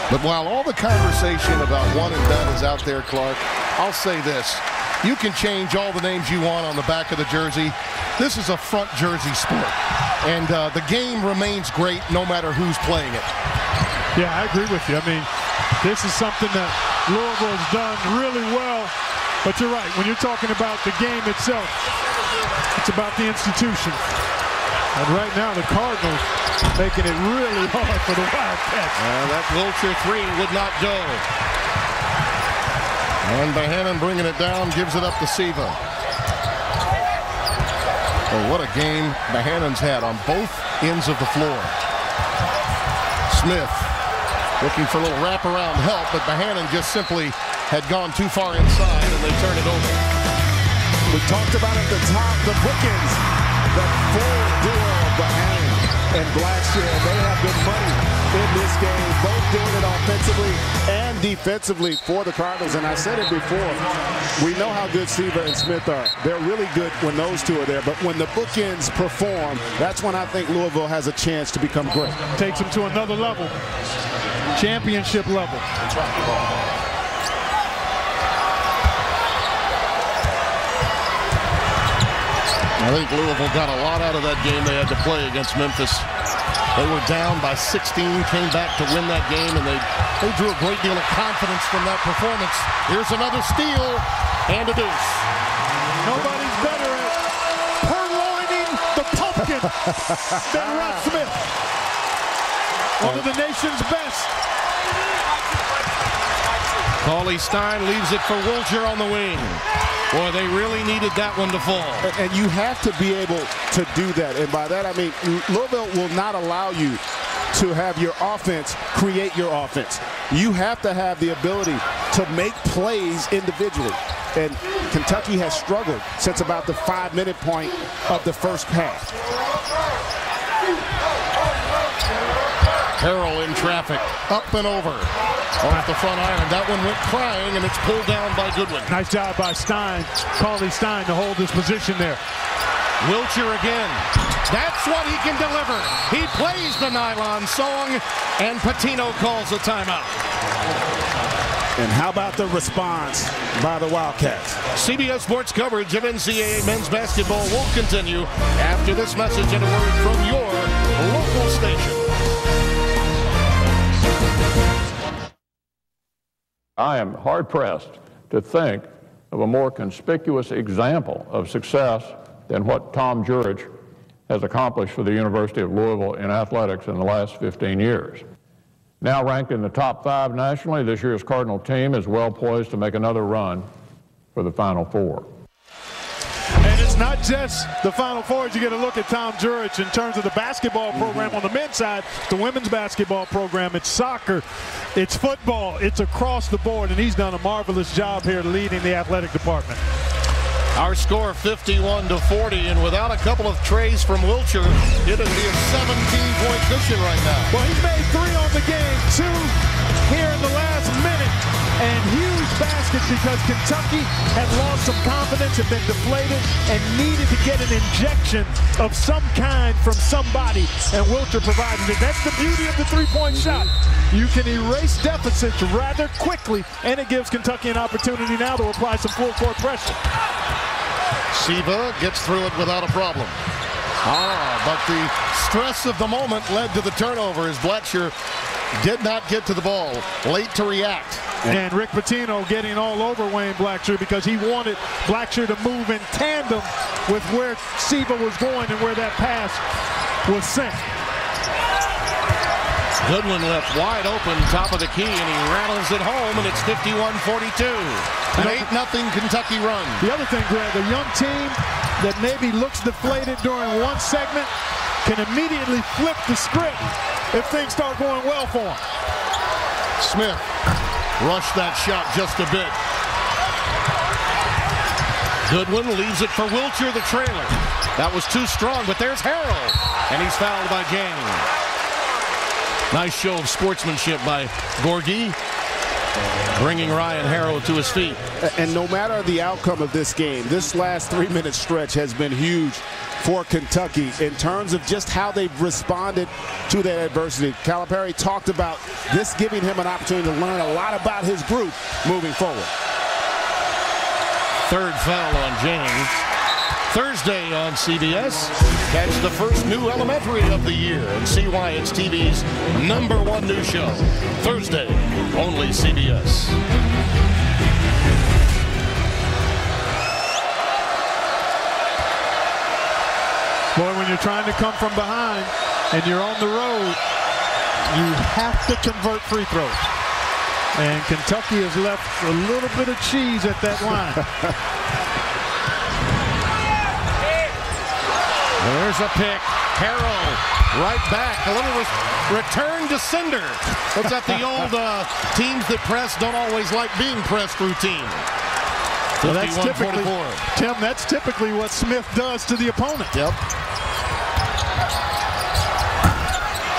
But while all the conversation about one and done is out there, Clark, I'll say this. You can change all the names you want on the back of the jersey. This is a front jersey sport. And the game remains great no matter who's playing it. Yeah, I agree with you. I mean, this is something that Louisville has done really well. But you're right. When you're talking about the game itself, it's about the institution. And right now, the Cardinals making it really hard for the Wildcats. That Wiltshire 3 would not go. And Bohannon bringing it down, gives it up to Siva. Oh, what a game Bohannon's had on both ends of the floor. Smith looking for a little wraparound help, but Bohannon just simply had gone too far inside, and they turned it over. We talked about at the top, the bookends, the full duo of Bohannon and Blackshear. They have been money in this game, both doing it offensively and defensively for the Cardinals. And I said it before, we know how good Siva and Smith are. They're really good when those two are there, but when the bookends perform, that's when I think Louisville has a chance to become great. Takes them to another level, championship level. I think Louisville got a lot out of that game they had to play against Memphis. They were down by 16, came back to win that game, and they drew a great deal of confidence from that performance. Here's another steal and a deuce. Nobody's better at purloining the pumpkin than Russ Smith. One of the nation's best. Cauley Stein leaves it for Wilcher on the wing. Boy, they really needed that one to fall. And you have to be able to do that. And by that, I mean, Louisville will not allow you to have your offense create your offense. You have to have the ability to make plays individually. And Kentucky has struggled since about the 5-minute point of the first half. Harrell in traffic, up and over. Off the front iron. That one went crying, and it's pulled down by Goodwin. Nice job by Stein, Cauley Stein, to hold his position there. Wilcher again. That's what he can deliver. He plays the nylon song, and Patino calls a timeout. And how about the response by the Wildcats? CBS Sports coverage of NCAA men's basketball will continue after this message and a word from your local station. I am hard-pressed to think of a more conspicuous example of success than what Tom Jurich has accomplished for the University of Louisville in athletics in the last 15 years. Now ranked in the top 5 nationally, this year's Cardinal team is well poised to make another run for the Final Four. And it's not just the Final Four as you get a look at Tom Jurich in terms of the basketball program on the men's side, the women's basketball program. It's soccer, it's football, it's across the board, and he's done a marvelous job here leading the athletic department. Our score 51-40, and without a couple of trays from Wilcher, it'd be a 17-point cushion right now. Well, he's made 3 on the game, 2 here in the last minute, and huge baskets because Kentucky had lost some confidence, had been deflated, and needed to get an injection of some kind from somebody, and Wilcher provided it. That's the beauty of the three-point shot. You can erase deficits rather quickly, and it gives Kentucky an opportunity now to apply some full-court pressure. Siva gets through it without a problem. But the stress of the moment led to the turnover as Blackshear did not get to the ball, late to react. And Rick Pitino getting all over Wayne Blackshear because he wanted Blackshear to move in tandem with where Siva was going and where that pass was sent. Goodwin left wide open, top of the key, and he rattles it home, and it's 51-42. An 8-0 Kentucky run. The other thing, Greg, a young team that maybe looks deflated during one segment can immediately flip the script if things start going well for them. Smith rushed that shot just a bit. Goodwin leaves it for Wilcher, the trailer. That was too strong, but there's Harrell, and he's fouled by Jang. Nice show of sportsmanship by Gorgie, bringing Ryan Harrell to his feet. And no matter the outcome of this game, this last 3-minute stretch has been huge for Kentucky in terms of just how they've responded to that adversity. Calipari talked about this giving him an opportunity to learn a lot about his group moving forward. Third foul on James. Thursday on CBS, catch the first new elementary of the year and see why it's TV's #1 new show. Thursday, only CBS. Boy, when you're trying to come from behind and you're on the road, you have to convert free throws. And Kentucky has left a little bit of cheese at that line. There's a pick. Harrell right back. A little return to sender. What's that the old teams that press don't always like being pressed routine. Well, that's typically, Tim, that's typically what Smith does to the opponent. Yep.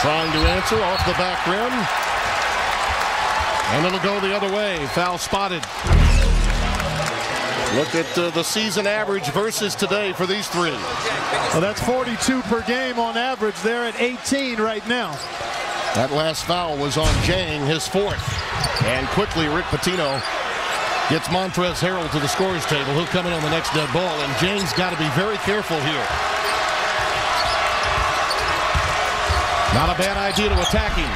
Trying to answer off the back rim. And it'll go the other way. Foul spotted. Look at the season average versus today for these three. Well, that's 42 per game on average. They're at 18 right now. That last foul was on Jang, his fourth. And quickly, Rick Pitino gets Montrezl Harrell to the scorer's table. He'll come in on the next dead ball, and Jang's got to be very careful here. Not a bad idea to attack him.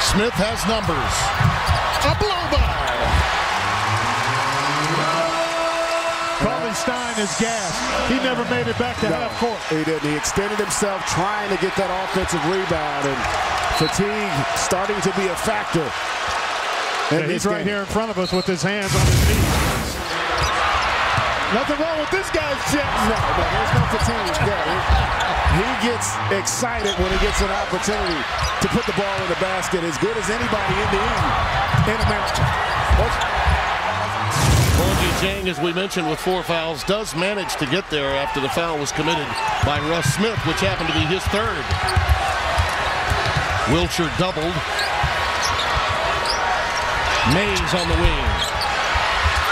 Smith has numbers. A blow-by. Stein is gassed. He never made it back to half court. He didn't. He extended himself trying to get that offensive rebound, and fatigue starting to be a factor. Yeah, he's right here in front of us with his hands on his knees. Nothing wrong with this guy's chest. No, there's no fatigue. He gets excited when he gets an opportunity to put the ball in the basket as good as anybody in America. Jang, as we mentioned, with 4 fouls, does manage to get there after the foul was committed by Russ Smith, which happened to be his third. Wiltshire doubled. Mays on the wing.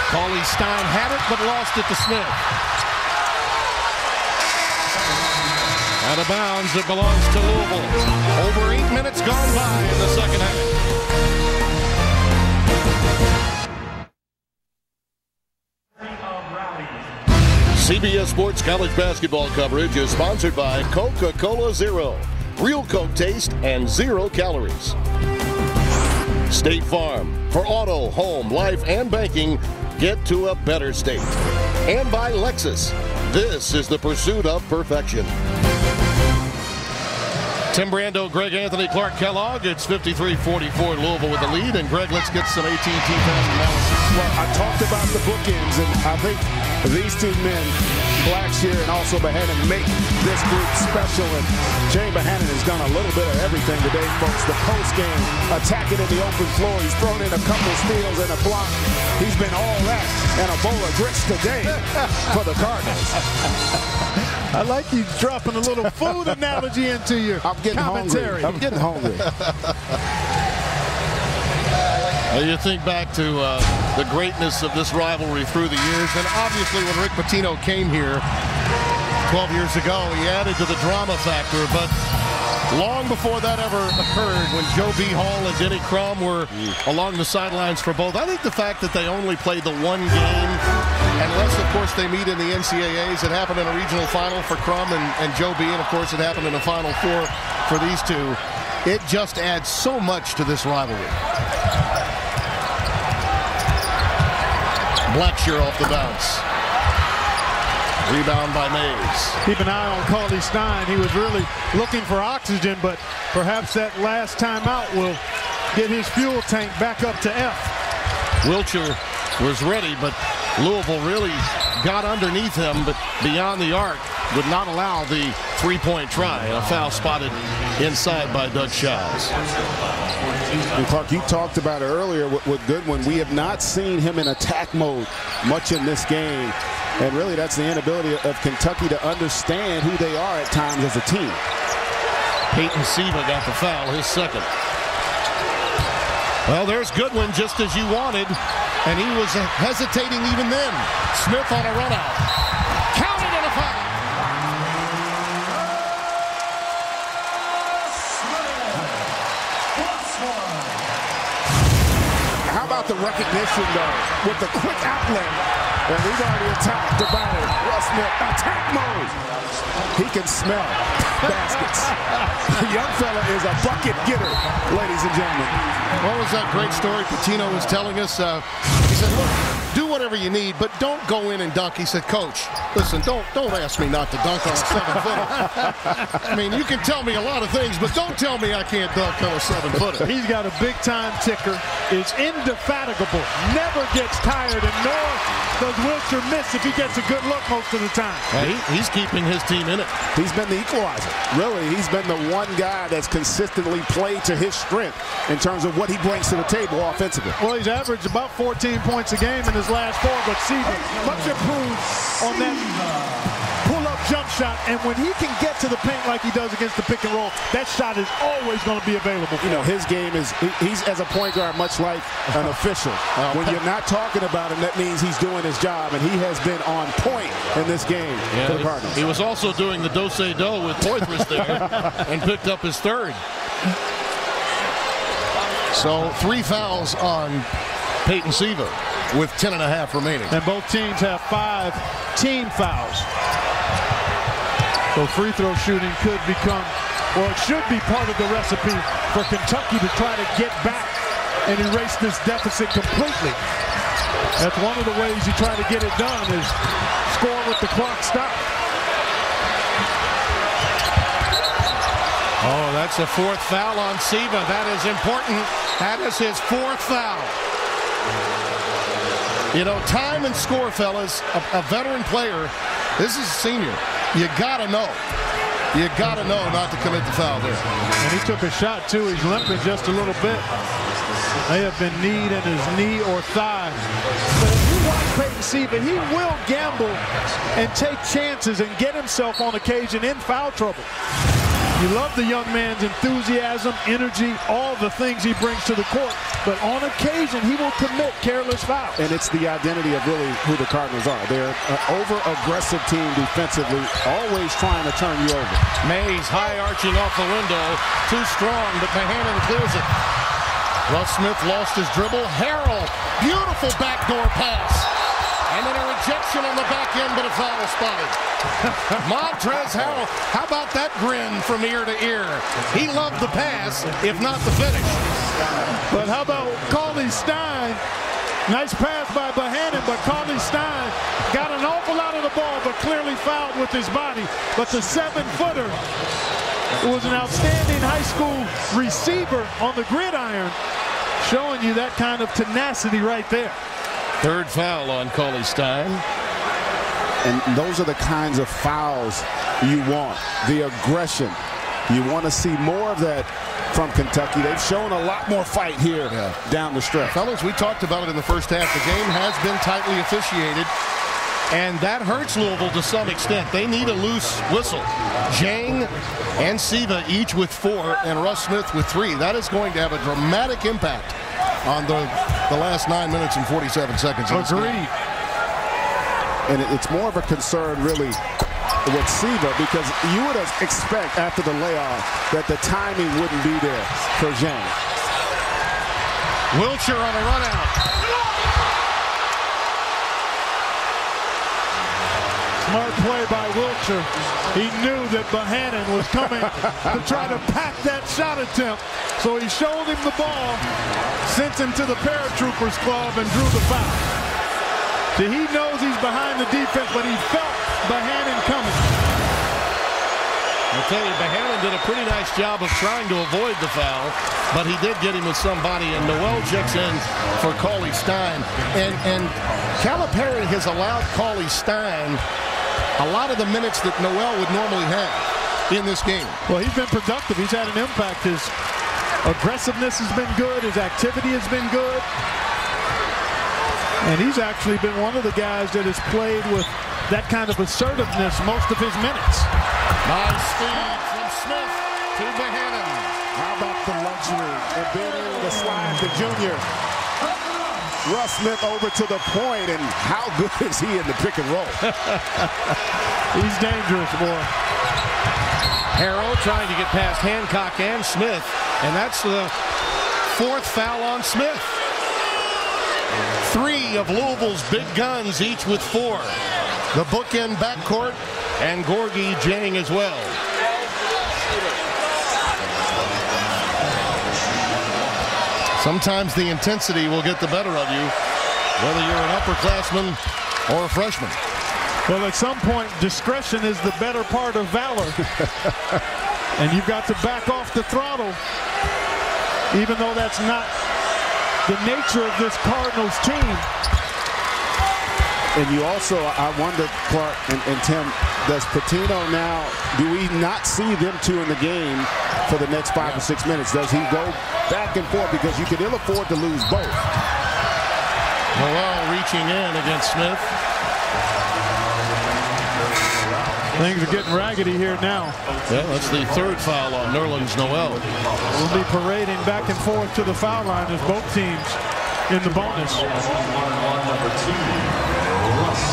Cauley Stein had it, but lost it to Smith. Out of bounds, it belongs to Louisville. Over 8 minutes gone by in the second half. CBS Sports College basketball coverage is sponsored by Coca-Cola Zero. Real Coke taste and 0 calories. State Farm. For auto, home, life, and banking, get to a better state. And by Lexus. This is the pursuit of perfection. Tim Brando, Greg Anthony, Clark Kellogg. It's 53-44 Louisville with the lead. And Greg, let's get some AT&T fast analysis. Well, I talked about the bookends, and I think these two men, Blackshear and also Bohannon, make this group special. And Jane Bohannon has done a little bit of everything today, folks. The post game, attacking in the open floor. He's thrown in a couple steals and a block. He's been all that and a bowl of grits today for the Cardinals. I like you dropping a little food analogy into your commentary. I'm getting hungry. You think back to the greatness of this rivalry through the years, and obviously when Rick Pitino came here 12 years ago, he added to the drama factor, but long before that ever occurred, when Joe B. Hall and Denny Crum were along the sidelines for both, I think the fact that they only played the one game, unless, of course, they meet in the NCAAs, it happened in a regional final for Crum and Joe B., and, of course, it happened in a Final Four for these two. It just adds so much to this rivalry. Blackshear off the bounce. Rebound by Mays. Keep an eye on Cauley Stein. He was really looking for oxygen, but perhaps that last timeout will get his fuel tank back up to F. Wiltshire was ready, but Louisville really got underneath him, but beyond the arc would not allow the three-point try. A foul spotted inside by Doug Shiles. And Clark, you talked about it earlier with Goodwin. We have not seen him in attack mode much in this game. And really, that's the inability of Kentucky to understand who they are at times as a team. Peyton Siva got the foul, his second. Well, there's Goodwin, just as you wanted, and he was hesitating even then. Smith on a run out. Counted and a foul. How about the recognition, though, with the quick outlet? And we've already talked about it. Russ Smith, attack mode. He can smell baskets. The young fella is a bucket getter, ladies and gentlemen. What was that great story Pitino was telling us? He said, look, do whatever you need, but don't go in and dunk. He said, Coach, listen, don't ask me not to dunk on a 7-footer. I mean, you can tell me a lot of things, but don't tell me I can't dunk on a 7-footer. He's got a big-time ticker. It's indefatigable. Never gets tired, and nor does Wiltshire miss if he gets a good look most of the time? He's keeping his team in it. He's been the equalizer. Really, he's been the one guy that's consistently played to his strength in terms of what he brings to the table offensively. Well, he's averaged about 14 points a game in his last 4, but see, much improved on that pull-up jump shot, and when he can get to the paint like he does against the pick and roll, that shot is always going to be available. You know, his game is, he's as a point guard much like an official. When you're not talking about him, that means he's doing his job, and he has been on point in this game for the Cardinals. He was also doing the do-say-do with Poitras there and picked up his third. So 3 fouls on Peyton Siva with 10.5 remaining. And both teams have 5 team fouls. So free throw shooting could become, or it should be part of the recipe for Kentucky to try to get back and erase this deficit completely. That's one of the ways you try to get it done, is score with the clock stopped. Oh, that's the 4th foul on Siva. That is important. That is his 4th foul. You know, time and score, fellas. A veteran player, this is a senior. You gotta know. You gotta know not to commit the foul there. And he took a shot, too. He's limping just a little bit. May have been kneed in his knee or thigh. But if you watch Peyton Siva, he will gamble and take chances and get himself on occasion in foul trouble. You love the young man's enthusiasm, energy, all the things he brings to the court. But on occasion, he will commit careless fouls. And it's the identity of really who the Cardinals are. They're an over-aggressive team defensively, always trying to turn you over. Mays high arching off the window. Too strong, but Mahanon clears it. Russ Smith lost his dribble. Harrell, beautiful backdoor pass. And then a rejection on the back end, but a foul spotted. Montrezl Harrell, how about that grin from ear to ear? He loved the pass, if not the finish. But how about Cauley Stein? Nice pass by Bohannon, but Cauley Stein got an awful lot of the ball, but clearly fouled with his body. But the 7-footer was an outstanding high school receiver on the gridiron, showing you that kind of tenacity right there. 3rd foul on Cauley Stein. And those are the kinds of fouls you want. The aggression. You want to see more of that from Kentucky. They've shown a lot more fight here down the stretch. Fellas, we talked about it in the first half. The game has been tightly officiated, and that hurts Louisville to some extent. They need a loose whistle. Jang and Siva each with 4, and Russ Smith with 3. That is going to have a dramatic impact on the last 9 minutes and 47 seconds. Agreed. And it's more of a concern, really, with Siva, because you would expect after the layoff that the timing wouldn't be there for Jang. Wiltshire on a run out. Smart play by Wiltshire. He knew that Bohannon was coming to try to pack that shot attempt. So he showed him the ball, sent him to the paratroopers club, and drew the foul. See, he knows he's behind the defense, but he felt Bohannon coming. I'll tell you, Bohannon did a pretty nice job of trying to avoid the foul, but he did get him with somebody, and Noel checks in for Cauley Stein. And Calipari has allowed Cauley Stein a lot of the minutes that Noel would normally have in this game. Well, he's been productive. He's had an impact. His aggressiveness has been good. His activity has been good. And he's actually been one of the guys that has played with that kind of assertiveness most of his minutes. Nice speed from Smith to Bohannon. How about the luxury of being able to slide the junior? Russ Smith over to the point, and how good is he in the pick and roll? He's dangerous, boy. Harrell trying to get past Hancock and Smith, and that's the 4th foul on Smith. 3 of Louisville's big guns, each with 4. The bookend backcourt, and Gorgie Jang as well. Sometimes the intensity will get the better of you, whether you're an upperclassman or a freshman. Well, at some point, discretion is the better part of valor. And you've got to back off the throttle, even though that's not the nature of this Cardinals team. And you also, I wonder, Clark and Tim, does Pitino now, do we not see them two in the game for the next 5 or 6 minutes? Does he go back and forth? Because you could ill afford to lose both. Noel reaching in against Smith. Things are getting raggedy here now. Yeah, that's the third foul on Nerlens Noel. We'll be parading back and forth to the foul line as both teams in the bonus.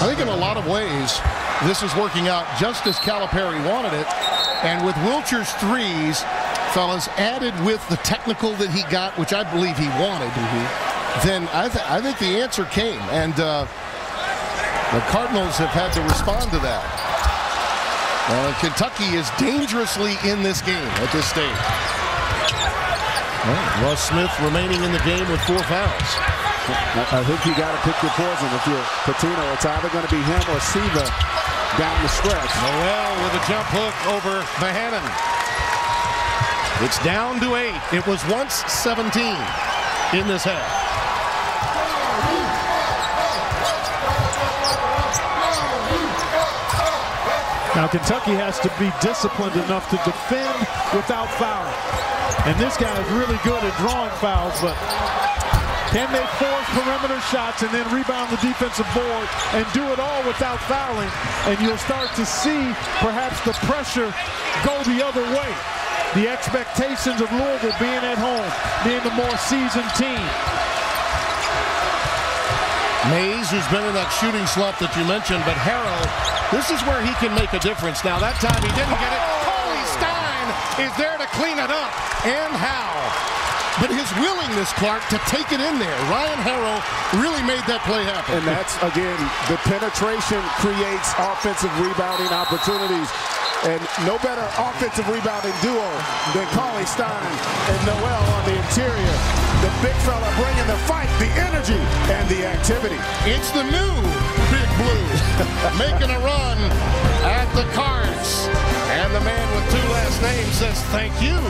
I think in a lot of ways, this is working out just as Calipari wanted it. And with Wilcher's threes, fellas, added with the technical that he got, which I believe he wanted, then I think the answer came. And the Cardinals have had to respond to that. Kentucky is dangerously in this game at this stage. Russ Smith remaining in the game with 4 fouls. I think you got to pick your poison. If you're Pitino, it's either going to be him or Siva down the stretch. Noel with a jump hook over Mahanan. It's down to 8. It was once 17 in this half. Now Kentucky has to be disciplined enough to defend without fouling. And this guy is really good at drawing fouls, but can they force perimeter shots and then rebound the defensive board and do it all without fouling? And you'll start to see perhaps the pressure go the other way. The expectations of Louisville being at home, being the more seasoned team. Mays, who's been in that shooting slump that you mentioned, but Harrell, this is where he can make a difference. Now, that time he didn't get it. Coley Stein is there to clean it up. And how? But his willingness, Clark, to take it in there. Ryan Harrell really made that play happen. And that's, again, the penetration creates offensive rebounding opportunities. And no better offensive rebounding duo than Coley Stein and Noel on the interior. The big fella bringing the fight, the energy, and the activity. It's the new Big Blue making a run at the Cards. And the man with 2 last names says thank you.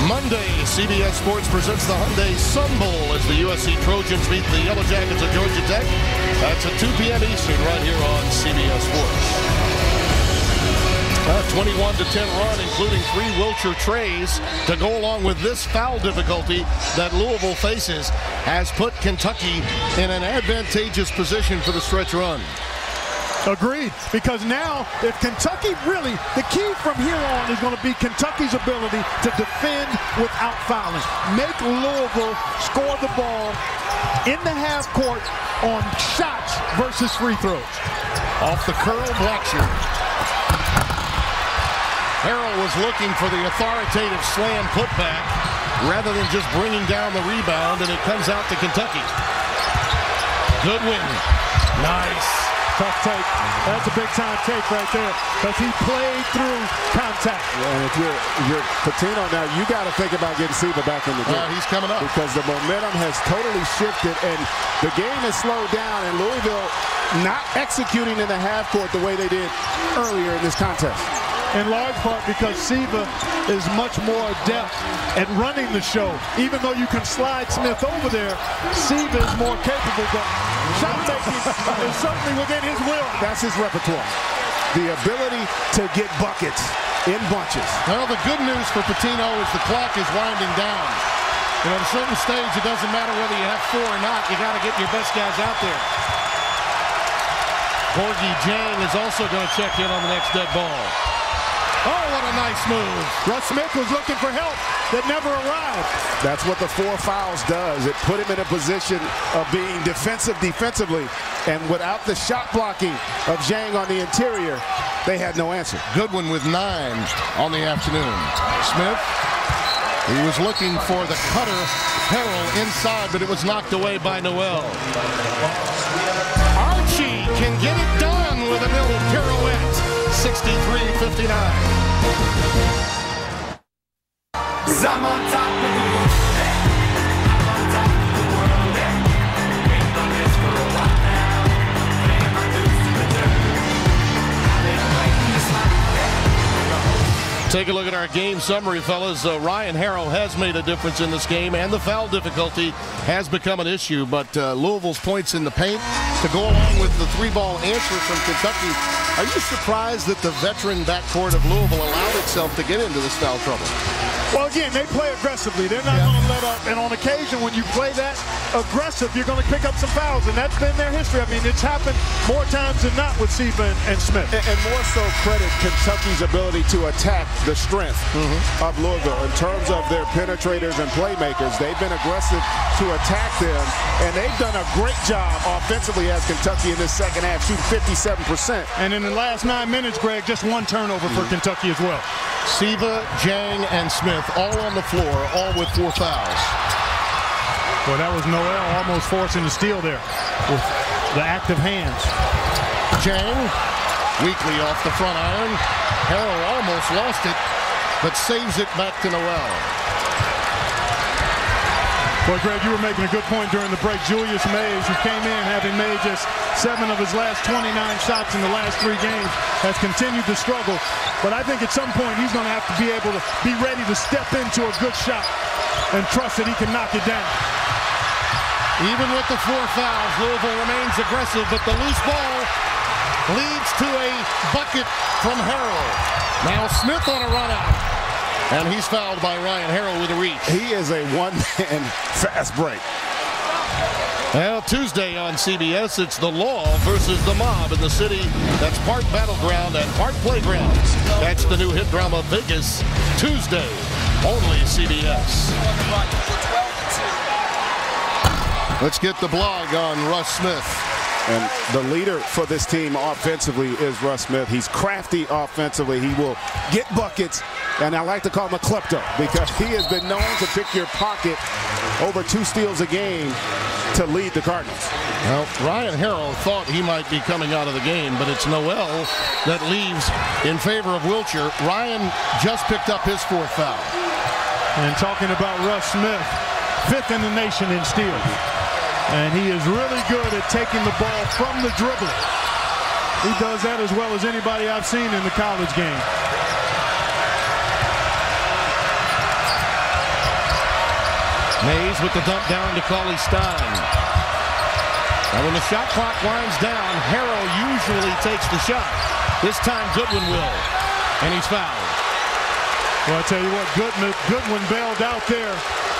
Monday, CBS Sports presents the Hyundai Sun Bowl as the USC Trojans beat the Yellow Jackets of Georgia Tech. That's at 2 p.m. Eastern right here on CBS Sports. 21-10 run, including 3 Wilcher trays to go along with this foul difficulty that Louisville faces, has put Kentucky in an advantageous position for the stretch run. Agreed, because now if Kentucky really, the key from here on is going to be Kentucky's ability to defend without fouling. Make Louisville score the ball in the half court on shots versus free throws. Off the curl, Blackshear. Harrell was looking for the authoritative slam putback rather than just bringing down the rebound, and it comes out to Kentucky. Goodwin. Nice. Tough take. That's a big-time take right there because he played through contact. Yeah, and if you're Pitino now, you got to think about getting Siva back in the game. He's coming up. Because the momentum has totally shifted, and the game has slowed down, and Louisville not executing in the half court the way they did earlier in this contest. In large part because Siva is much more adept at running the show. Even though you can slide Smith over there, Siva is more capable, but shot making is certainly within his will. That's his repertoire. The ability to get buckets in bunches. Well, the good news for Pitino is the clock is winding down. At a certain stage, it doesn't matter whether you have 4 or not. You got to get your best guys out there. Gorgie Jang is also going to check in on the next dead ball. Oh, what a nice move. Russ Smith was looking for help that never arrived. That's what the 4 fouls does. It put him in a position of being defensively. And without the shot blocking of Zhang on the interior, they had no answer. Goodwin with 9 on the afternoon. Smith, he was looking for the cutter, Harrell inside, but it was knocked away by Noel. Archie can get it done with a little pirouette. 63-59. I'm on top of the world. I'm on top of the world. Ain't done this for a while now. Paying my dues to the dirt. I've been waiting to smile. Take a look at our game summary, fellas. Ryan Harrow has made a difference in this game, and the foul difficulty has become an issue. But Louisville's points in the paint to go along with the three-ball answer from Kentucky. Are you surprised that the veteran backcourt of Louisville allowed itself to get into this foul trouble? Well, again, they play aggressively. They're not going to let up. And on occasion, when you play that aggressive, you're going to pick up some fouls. And that's been their history. I mean, it's happened more times than not with Siva and Smith. And more so credit Kentucky's ability to attack the strength of Louisville. In terms of their penetrators and playmakers, they've been aggressive to attack them. And they've done a great job offensively as Kentucky in this second half, shooting 57%. And in the last 9 minutes, Greg, just one turnover for Kentucky as well. Siva, Jang, and Smith all on the floor, all with 4 fouls. Well, that was Noel almost forcing the steal there with the active hands. Jang, weakly off the front iron. Harrow almost lost it, but saves it back to Noel. Well, Greg, you were making a good point during the break. Julius Mays, who came in having made just 7 of his last 29 shots in the last 3 games, has continued to struggle. But I think at some point he's going to have to be able to be ready to step into a good shot and trust that he can knock it down. Even with the 4 fouls, Louisville remains aggressive, but the loose ball leads to a bucket from Harrow. Now Smith on a run out. And he's fouled by Ryan Harrow with a reach. He is a one-man fast break. Well, Tuesday on CBS, it's the law versus the mob in the city that's part battleground and part playgrounds. That's the new hit drama Vegas, Tuesday, only CBS. Let's get the blog on Russ Smith. And the leader for this team offensively is Russ Smith. He's crafty offensively. He will get buckets, and I like to call him a klepto because he has been known to pick your pocket over 2 steals a game to lead the Cardinals. Well, Ryan Harrow thought he might be coming out of the game, but it's Noel that leaves in favor of Wiltshire. Ryan just picked up his 4th foul. And talking about Russ Smith, 5th in the nation in steals. And he is really good at taking the ball from the dribbling. He does that as well as anybody I've seen in the college game. Mays with the dump down to Cauley Stein. Now when the shot clock winds down, Harrow usually takes the shot. This time Goodwin will. And he's fouled. Well, I tell you what, Goodwin bailed out there.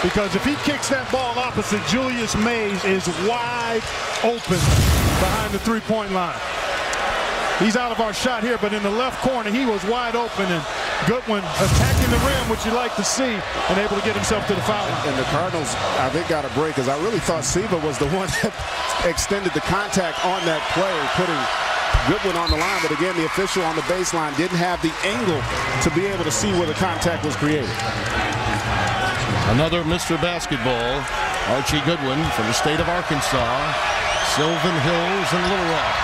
Because if he kicks that ball opposite, Julius Mays is wide open behind the three-point line. He's out of our shot here, but in the left corner, he was wide open, and Goodwin attacking the rim, which you like to see, and able to get himself to the foul line. And the Cardinals, I think, got a break, because I really thought Siva was the one that extended the contact on that play, putting Goodwin on the line. But again, the official on the baseline didn't have the angle to be able to see where the contact was created. Another Mr. Basketball, Archie Goodwin from the state of Arkansas, Sylvan Hills and Little Rock.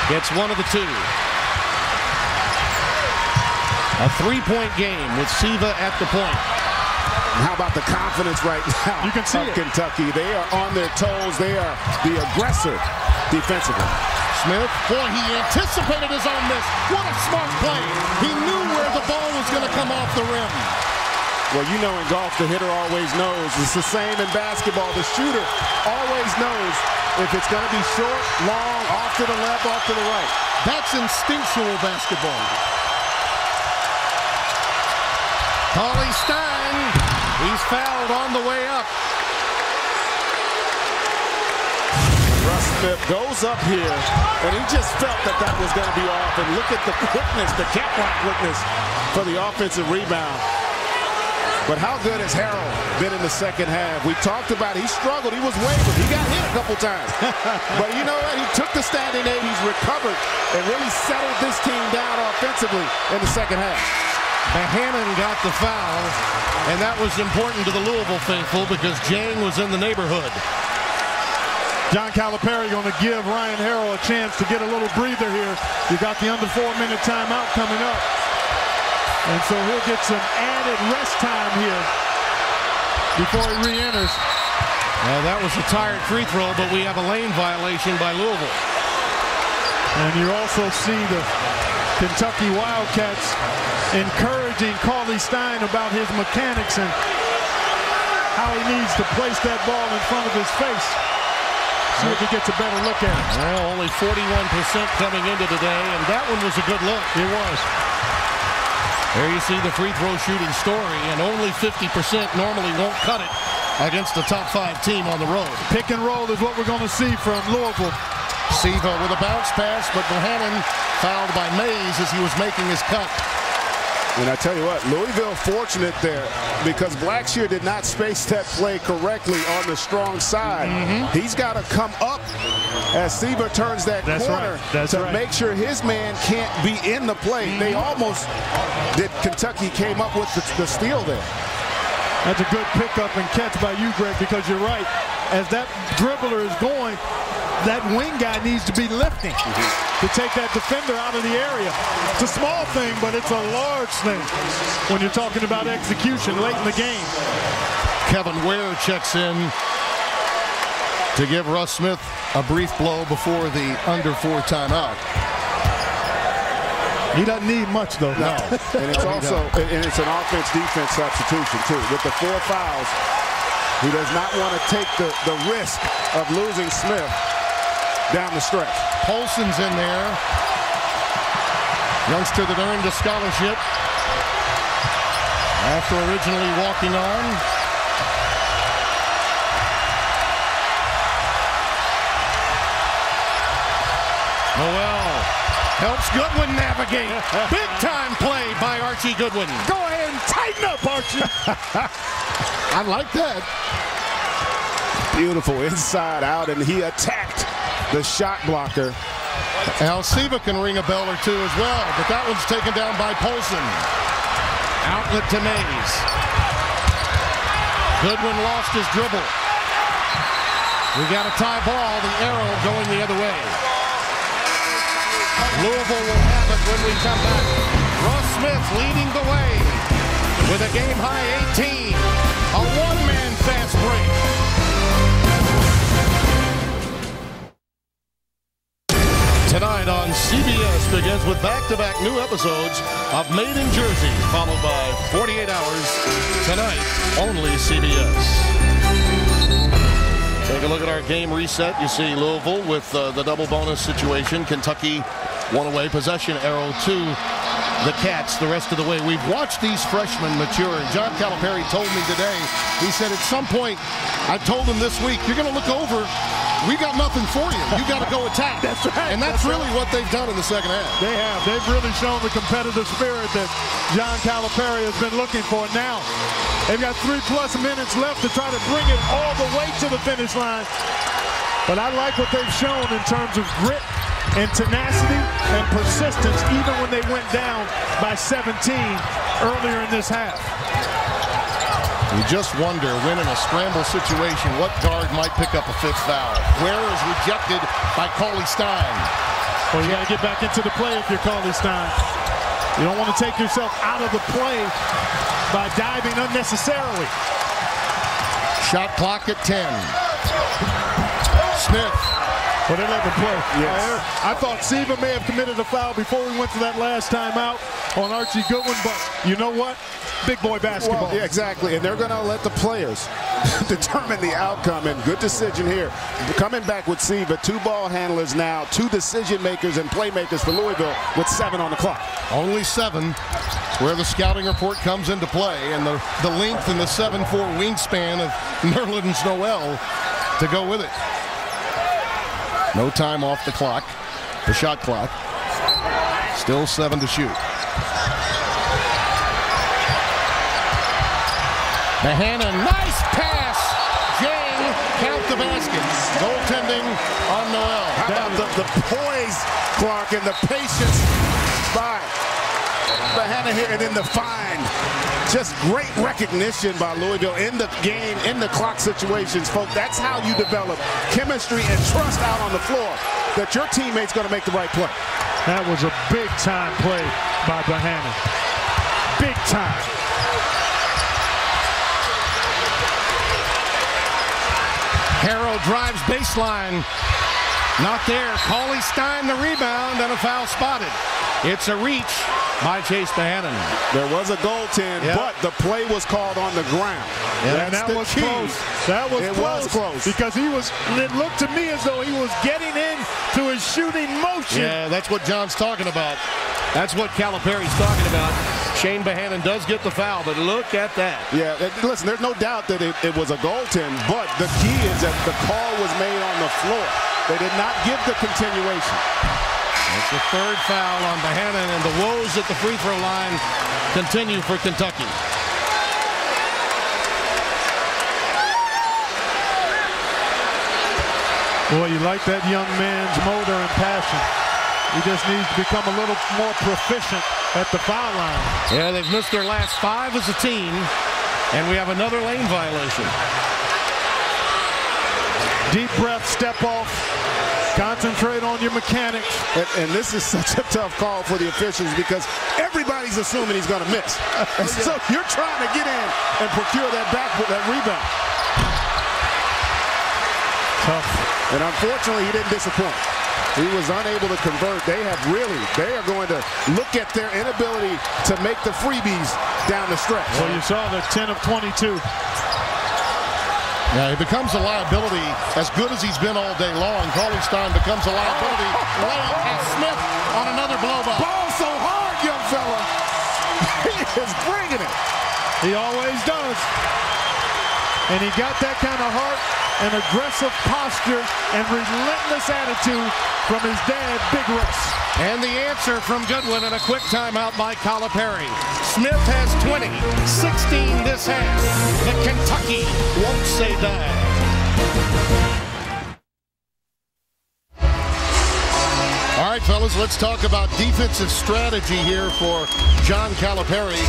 Gets one of the 2. A 3-point game with Siva at the point. And how about the confidence right now? You can see it. Kentucky. They are on their toes. They are the aggressor defensively. Smith, boy, he anticipated his own miss. What a smart play. He knew where the ball was going to come off the rim. Well, you know in golf, the hitter always knows. It's the same in basketball. The shooter always knows if it's going to be short, long, off to the left, off to the right. That's instinctual basketball. Cauley Stein, he's fouled on the way up. Russ Smith goes up here, and he just felt that that was going to be off. And look at the quickness, the catwalk quickness for the offensive rebound. But how good has Harrow been in the second half? We talked about he struggled. He was wavered. He got hit a couple times. But you know what? He took the standing 8. He's recovered and really settled this team down offensively in the second half. Bohannon got the foul, and that was important to the Louisville faithful because Jang was in the neighborhood. John Calipari going to give Ryan Harrow a chance to get a little breather here. You got the under 4-minute timeout coming up. And so he'll get some added rest time here before he re-enters. Well, that was a tired free throw, but we have a lane violation by Louisville. And you also see the Kentucky Wildcats encouraging Cauley Stein about his mechanics and how he needs to place that ball in front of his face. See if he gets a better look at it. Well, only 41% coming into today, and that one was a good look. It was. There you see the free throw shooting story, and only 50% normally won't cut it against the top 5 team on the road. Pick and roll is what we're going to see from Louisville. Siva with a bounce pass, but Bohannon fouled by Mays as he was making his cut. And I tell you what, Louisville fortunate there because Blackshear did not space that play correctly on the strong side. He's got to come up as Siva turns that corner to make sure his man can't be in the play. They almost did. Kentucky came up with the steal there. That's a good pickup and catch by you, Greg, because you're right. As that dribbler is going, that wing guy needs to be lifting to take that defender out of the area. It's a small thing, but it's a large thing when you're talking about execution late in the game. Kevin Ware checks in to give Russ Smith a brief blow before the under 4 timeout. He doesn't need much, though. No, and it's also it's an offense-defense substitution, too. With the 4 fouls, he does not want to take the risk of losing Smith down the stretch. Polson's in there. Youngster that earned a scholarship after originally walking on. Noel helps Goodwin navigate. Big time play by Archie Goodwin. Go ahead and tighten up, Archie. I like that. Beautiful inside out, and he attacked the shot blocker. Al Siva can ring a bell or two as well, but that one's taken down by Polson. Outlet to Mays. Goodwin lost his dribble. We got a tie ball, the arrow going the other way. Louisville will have it when we come back. Russ Smith leading the way with a game-high 18. A one-man fast break. Tonight on CBS begins with back-to-back new episodes of Made in Jersey, followed by 48 Hours. Tonight, only CBS. Take a look at our game reset. You see Louisville with the double bonus situation. Kentucky one away, possession arrow to the Cats the rest of the way. We've watched these freshmen mature, and John Calipari told me today, he said at some point, I told him this week, you're going to look over, we got nothing for you. You got to go attack. That's right. And that's really what they've done in the second half. They have. They've really shown the competitive spirit that John Calipari has been looking for. Now, they've got 3+ minutes left to try to bring it all the way to the finish line. But I like what they've shown in terms of grit and tenacity and persistence, even when they went down by 17 earlier in this half. You just wonder when in a scramble situation what guard might pick up a 5th foul. Ware is rejected by Cauley Stein. Well, you got to get back into the play if you're Cauley Stein. You don't want to take yourself out of the play by diving unnecessarily. Shot clock at 10. Smith. But they let him play. Yes. I thought Siva may have committed a foul before we went to that last timeout on Archie Goodwin, but you know what? Big boy basketball. Well, yeah, exactly, and they're going to let the players determine the outcome, and good decision here. Coming back with Siva, 2 ball handlers now, 2 decision makers and playmakers for Louisville with 7 on the clock. Only 7. Where the scouting report comes into play, and the length and the 7'4" wingspan of Nerlens Noel to go with it. No time off the clock, the shot clock. Still 7 to shoot. Bohannon, nice pass. Jang, count the basket. Goaltending on Noel. How about the poise, Clark, and the patience by Bohannon here, and then the find. Just great recognition by Louisville in the game, in the clock situations, folks. That's how you develop chemistry and trust out on the floor that your teammate's going to make the right play. That was a big-time play by Bohannon. Big time. Harrow drives baseline. Not there. Cauley Stein the rebound and a foul spotted. It's a reach by Chase Bohannon. There was a goaltend, but the play was called on the ground. And that was close. That was close. Because it looked to me as though he was getting into his shooting motion. Yeah, that's what John's talking about. That's what Calipari's talking about. Shane Bohannon does get the foul, but look at that. Yeah, listen, there's no doubt that it was a goaltend, but the key is that the call was made on the floor. They did not give the continuation. It's the third foul on Bohannon, and the woes at the free throw line continue for Kentucky. Boy, you like that young man's motor and passion. He just needs to become a little more proficient at the foul line. Yeah, they've missed their last 5 as a team, and we have another lane violation. Deep breath, step off, concentrate on your mechanics. And this is such a tough call for the officials because everybody's assuming he's going to miss. And so you're trying to get in and procure that rebound. Tough. And unfortunately, he didn't disappoint. He was unable to convert. They are going to look at their inability to make the freebies down the stretch. Well, you saw the 10 of 22. Yeah, he becomes a liability as good as he's been all day long. Cauley Stein becomes a liability. Lane and Smith on another blow by. Ball so hard, young fella. He is bringing it. He always does. And he got that kind of heart and aggressive posture and relentless attitude from his dad, Big Russ. And the answer from Goodwin and a quick timeout by Calipari. Smith has 20, 16 this half. The Kentucky won't say die. All right, fellas, let's talk about defensive strategy here for John Calipari,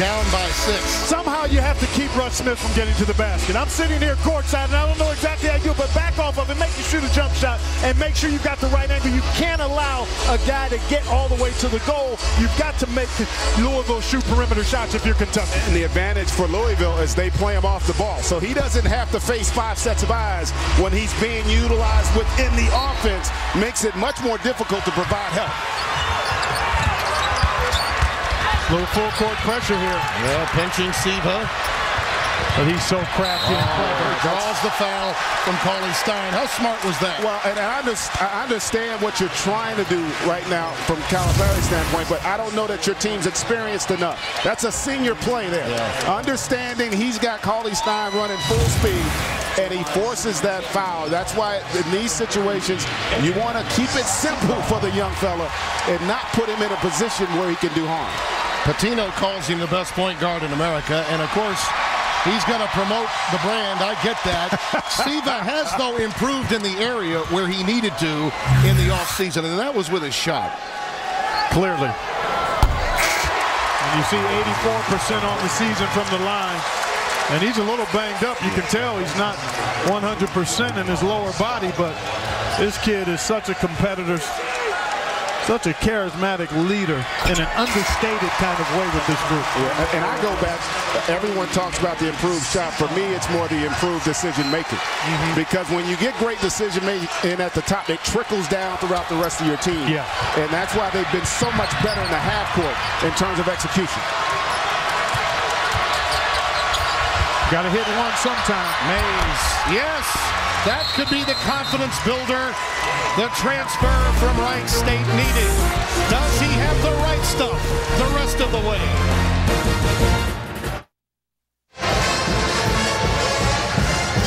down by 6. Somehow you have to keep Russ Smith from getting to the basket. I'm sitting here courtside, and I don't know exactly how you do it, but back off of it, make you shoot a jump shot, and make sure you've got the right angle. You can't allow a guy to get all the way to the goal. You've got to make Louisville shoot perimeter shots if you're Kentucky. And the advantage for Louisville is they play him off the ball, so he doesn't have to face 5 sets of eyes when he's being utilized within the offense. Makes it much more difficult to provide help. Little full court pressure here. Yeah, pinching Siva. But he's so crafty and clever. Draws the foul from Cauley Stein. How smart was that? Well, and I understand what you're trying to do right now from Calipari's standpoint, but I don't know that your team's experienced enough. That's a senior play there. Yeah. Understanding he's got Cauley Stein running full speed, and he forces that foul. That's why in these situations, you want to keep it simple for the young fella and not put him in a position where he can do harm. Patino calls him the best point guard in America, and of course, he's going to promote the brand. I get that. Siva has, though, improved in the area where he needed to in the offseason, and that was with his shot. Clearly. And you see 84% on the season from the line. And he's a little banged up. You can tell he's not 100% in his lower body, but this kid is such a competitor, such a charismatic leader in an understated kind of way with this group. Yeah, and I go back, everyone talks about the improved shot. For me, it's more the improved decision-making. Because when you get great decision-making at the top, it trickles down throughout the rest of your team. Yeah. And that's why they've been so much better in the half court in terms of execution. Got to hit one sometime. Mays, yes, that could be the confidence builder the transfer from Wright State needed. Does he have the right stuff the rest of the way?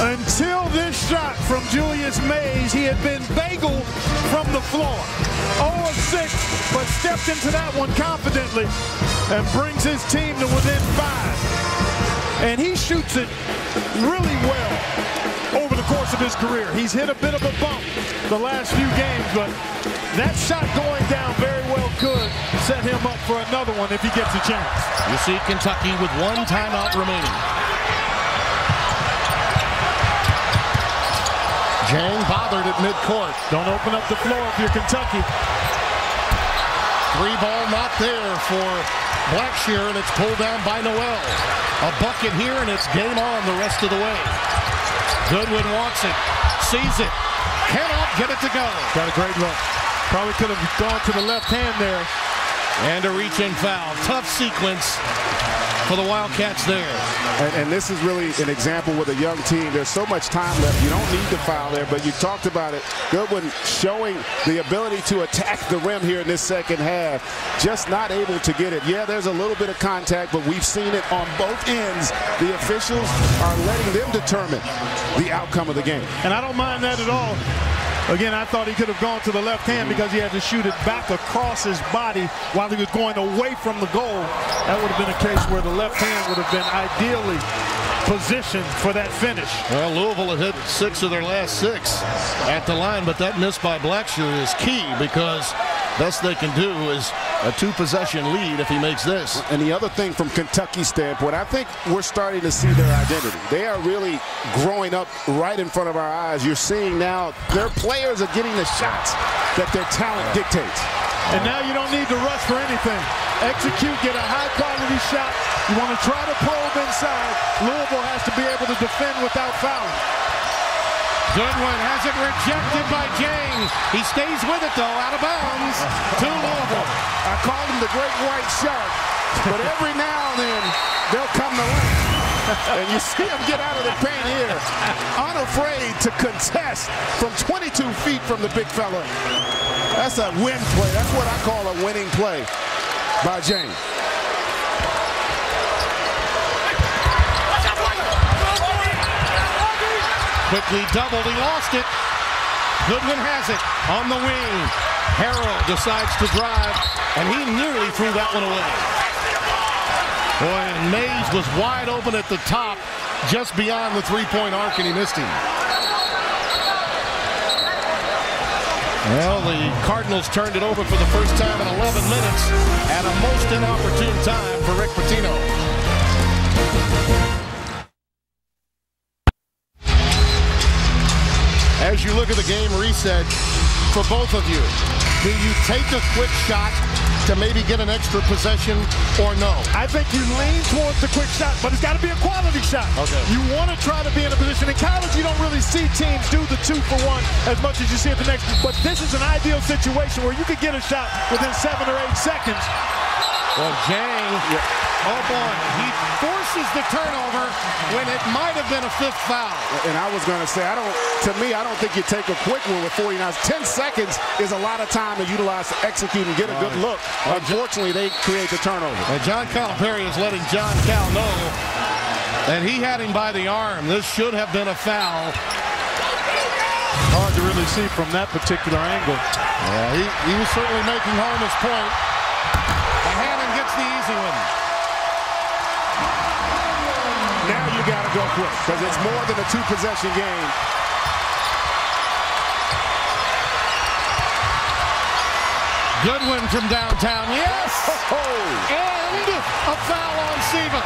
Until this shot from Julius Mays, he had been bageled from the floor. 0 of 6, but stepped into that one confidently and brings his team to within 5. And he shoots it really well over the course of his career. He's hit a bit of a bump the last few games, but that shot going down very well could set him up for another one if he gets a chance. You see Kentucky with 1 timeout remaining. Jang bothered at midcourt. Don't open up the floor if you're Kentucky. 3 ball not there for Blackshear, and it's pulled down by Noel. A bucket here, and it's game on the rest of the way. Goodwin wants it, sees it, Cannot get it to go. Got a great look. Probably could have gone to the left hand there. And a reach-in foul. Tough sequence for the Wildcats there. And this is really an example with a young team. There's so much time left. You don't need to foul there, but you talked about it. Goodwin showing the ability to attack the rim here in this second half. Just not able to get it. Yeah, there's a little bit of contact, but we've seen it on both ends. The officials are letting them determine the outcome of the game. And I don't mind that at all. Again, I thought he could have gone to the left hand because he had to shoot it back across his body while he was going away from the goal. That would have been a case where the left hand would have been ideally positioned for that finish. Well, Louisville had hit 6 of their last 6 at the line, but that miss by Blackshear is key because best they can do is a 2-possession lead if he makes this. And the other thing from Kentucky's standpoint, I think we're starting to see their identity. They are really growing up right in front of our eyes. You're seeing now their players are getting the shots that their talent dictates. And now you don't need to rush for anything. Execute, get a high-quality shot. You want to try to probe inside. Louisville has to be able to defend without fouling. Goodwin has it rejected by James. He stays with it, though, out of bounds to Louisville. I called him the great white shark, but every now and then they'll come to land. And you see him get out of the paint here, unafraid to contest from 22 feet from the big fella. That's a win play. That's what I call a winning play by James. Quickly doubled, he lost it. Goodwin has it on the wing. Harrell decides to drive, and he nearly threw that one away. Boy, and Mays was wide open at the top, just beyond the three-point arc, and he missed him. Well, the Cardinals turned it over for the first time in 11 minutes at a most inopportune time for Rick Pitino. As you look at the game reset for both of you, do you take a quick shot to maybe get an extra possession or no? I think you lean towards the quick shot, but it's got to be a quality shot. Okay. You want to try to be in a position. In college, you don't really see teams do the 2-for-1 as much as you see at the next. But this is an ideal situation where you could get a shot within 7 or 8 seconds. Well, Jang, oh boy, he forces the turnover when it might have been a 5th foul. And I was going to say, I don't think you take a quick one with 49. 10 seconds is a lot of time to utilize to execute and get a good look. Unfortunately, they create the turnover. And John Calipari is letting John Cal know that he had him by the arm. This should have been a foul. Hard to really see from that particular angle. Yeah, he was certainly making home his point. And Hannon gets the easy one. Now you got to go quick because it's more than a 2-possession game. Goodwin from downtown, yes! And a foul on Siva.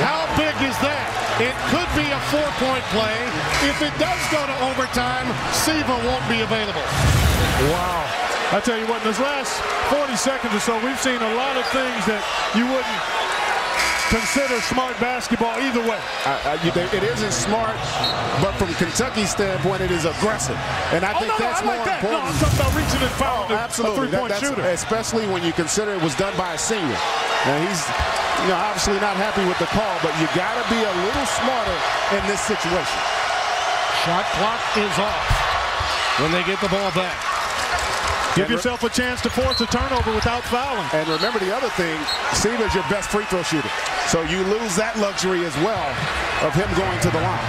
How big is that? It could be a 4-point play. If it does go to overtime, Siva won't be available. Wow. I tell you what, in this last 40 seconds or so, we've seen a lot of things that you wouldn't consider smart basketball either way. It isn't smart, but from Kentucky's standpoint, it is aggressive. And I think that's more important. No, I'm talking about reaching and fouling a three-point shooter. Especially when you consider it was done by a senior. Now, he's obviously not happy with the call, but you got to be a little smarter in this situation. Shot clock is off when they get the ball back. Give yourself a chance to force a turnover without fouling. And remember the other thing, Siva is your best free throw shooter. So you lose that luxury as well of him going to the line.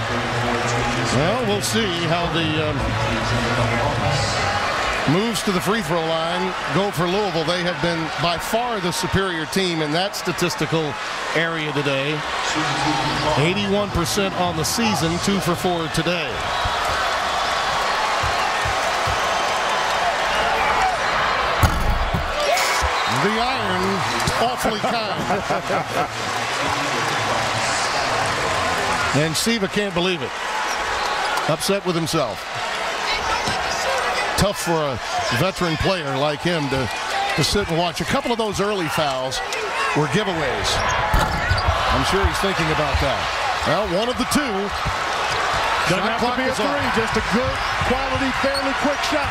Well, we'll see how the moves to the free throw line go for Louisville. They have been by far the superior team in that statistical area today. 81% on the season, 2 for 4 today. The iron, awfully kind. And Siva can't believe it. Upset with himself. Tough for a veteran player like him to sit and watch. A couple of those early fouls were giveaways. I'm sure he's thinking about that. Well, one of the 2 Doesn't have to be a three, just a good, quality, fairly quick shot.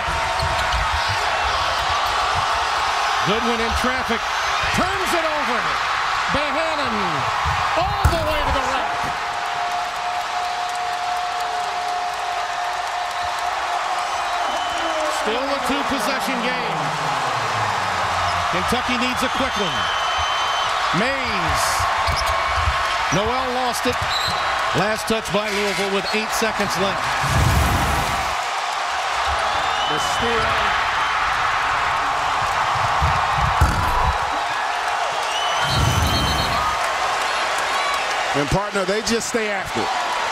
Goodwin in traffic, turns it over. Bohannon all the way to the rack. Still a two-possession game. Kentucky needs a quick one. Mays. Noel lost it. Last touch by Louisville with 8 seconds left. The steal. And partner, they just stay after it.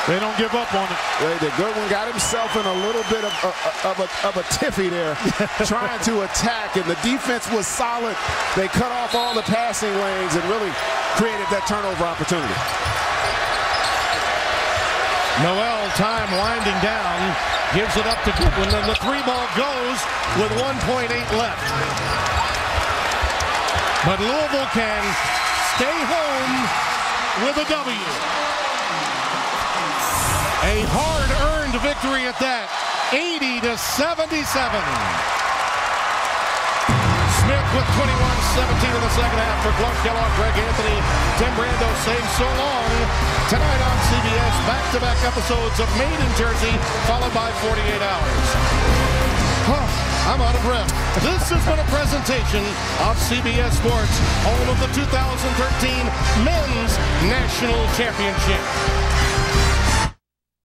They don't give up on it. The Goodwin got himself in a little bit of a tiffy there, trying to attack, and the defense was solid. They cut off all the passing lanes and really created that turnover opportunity. Noel, time winding down, gives it up to Goodwin, and the three ball goes with 1.8 left. But Louisville can stay home with a W. A hard-earned victory at that, 80-77. Smith with 21-17 in the second half for Clark Kellogg, Greg Anthony, Tim Brando saying so long. Tonight on CBS, back-to-back episodes of Made in Jersey, followed by 48 Hours. I'm out of breath. This has been a presentation of CBS Sports, home of the 2013 Men's National Championship.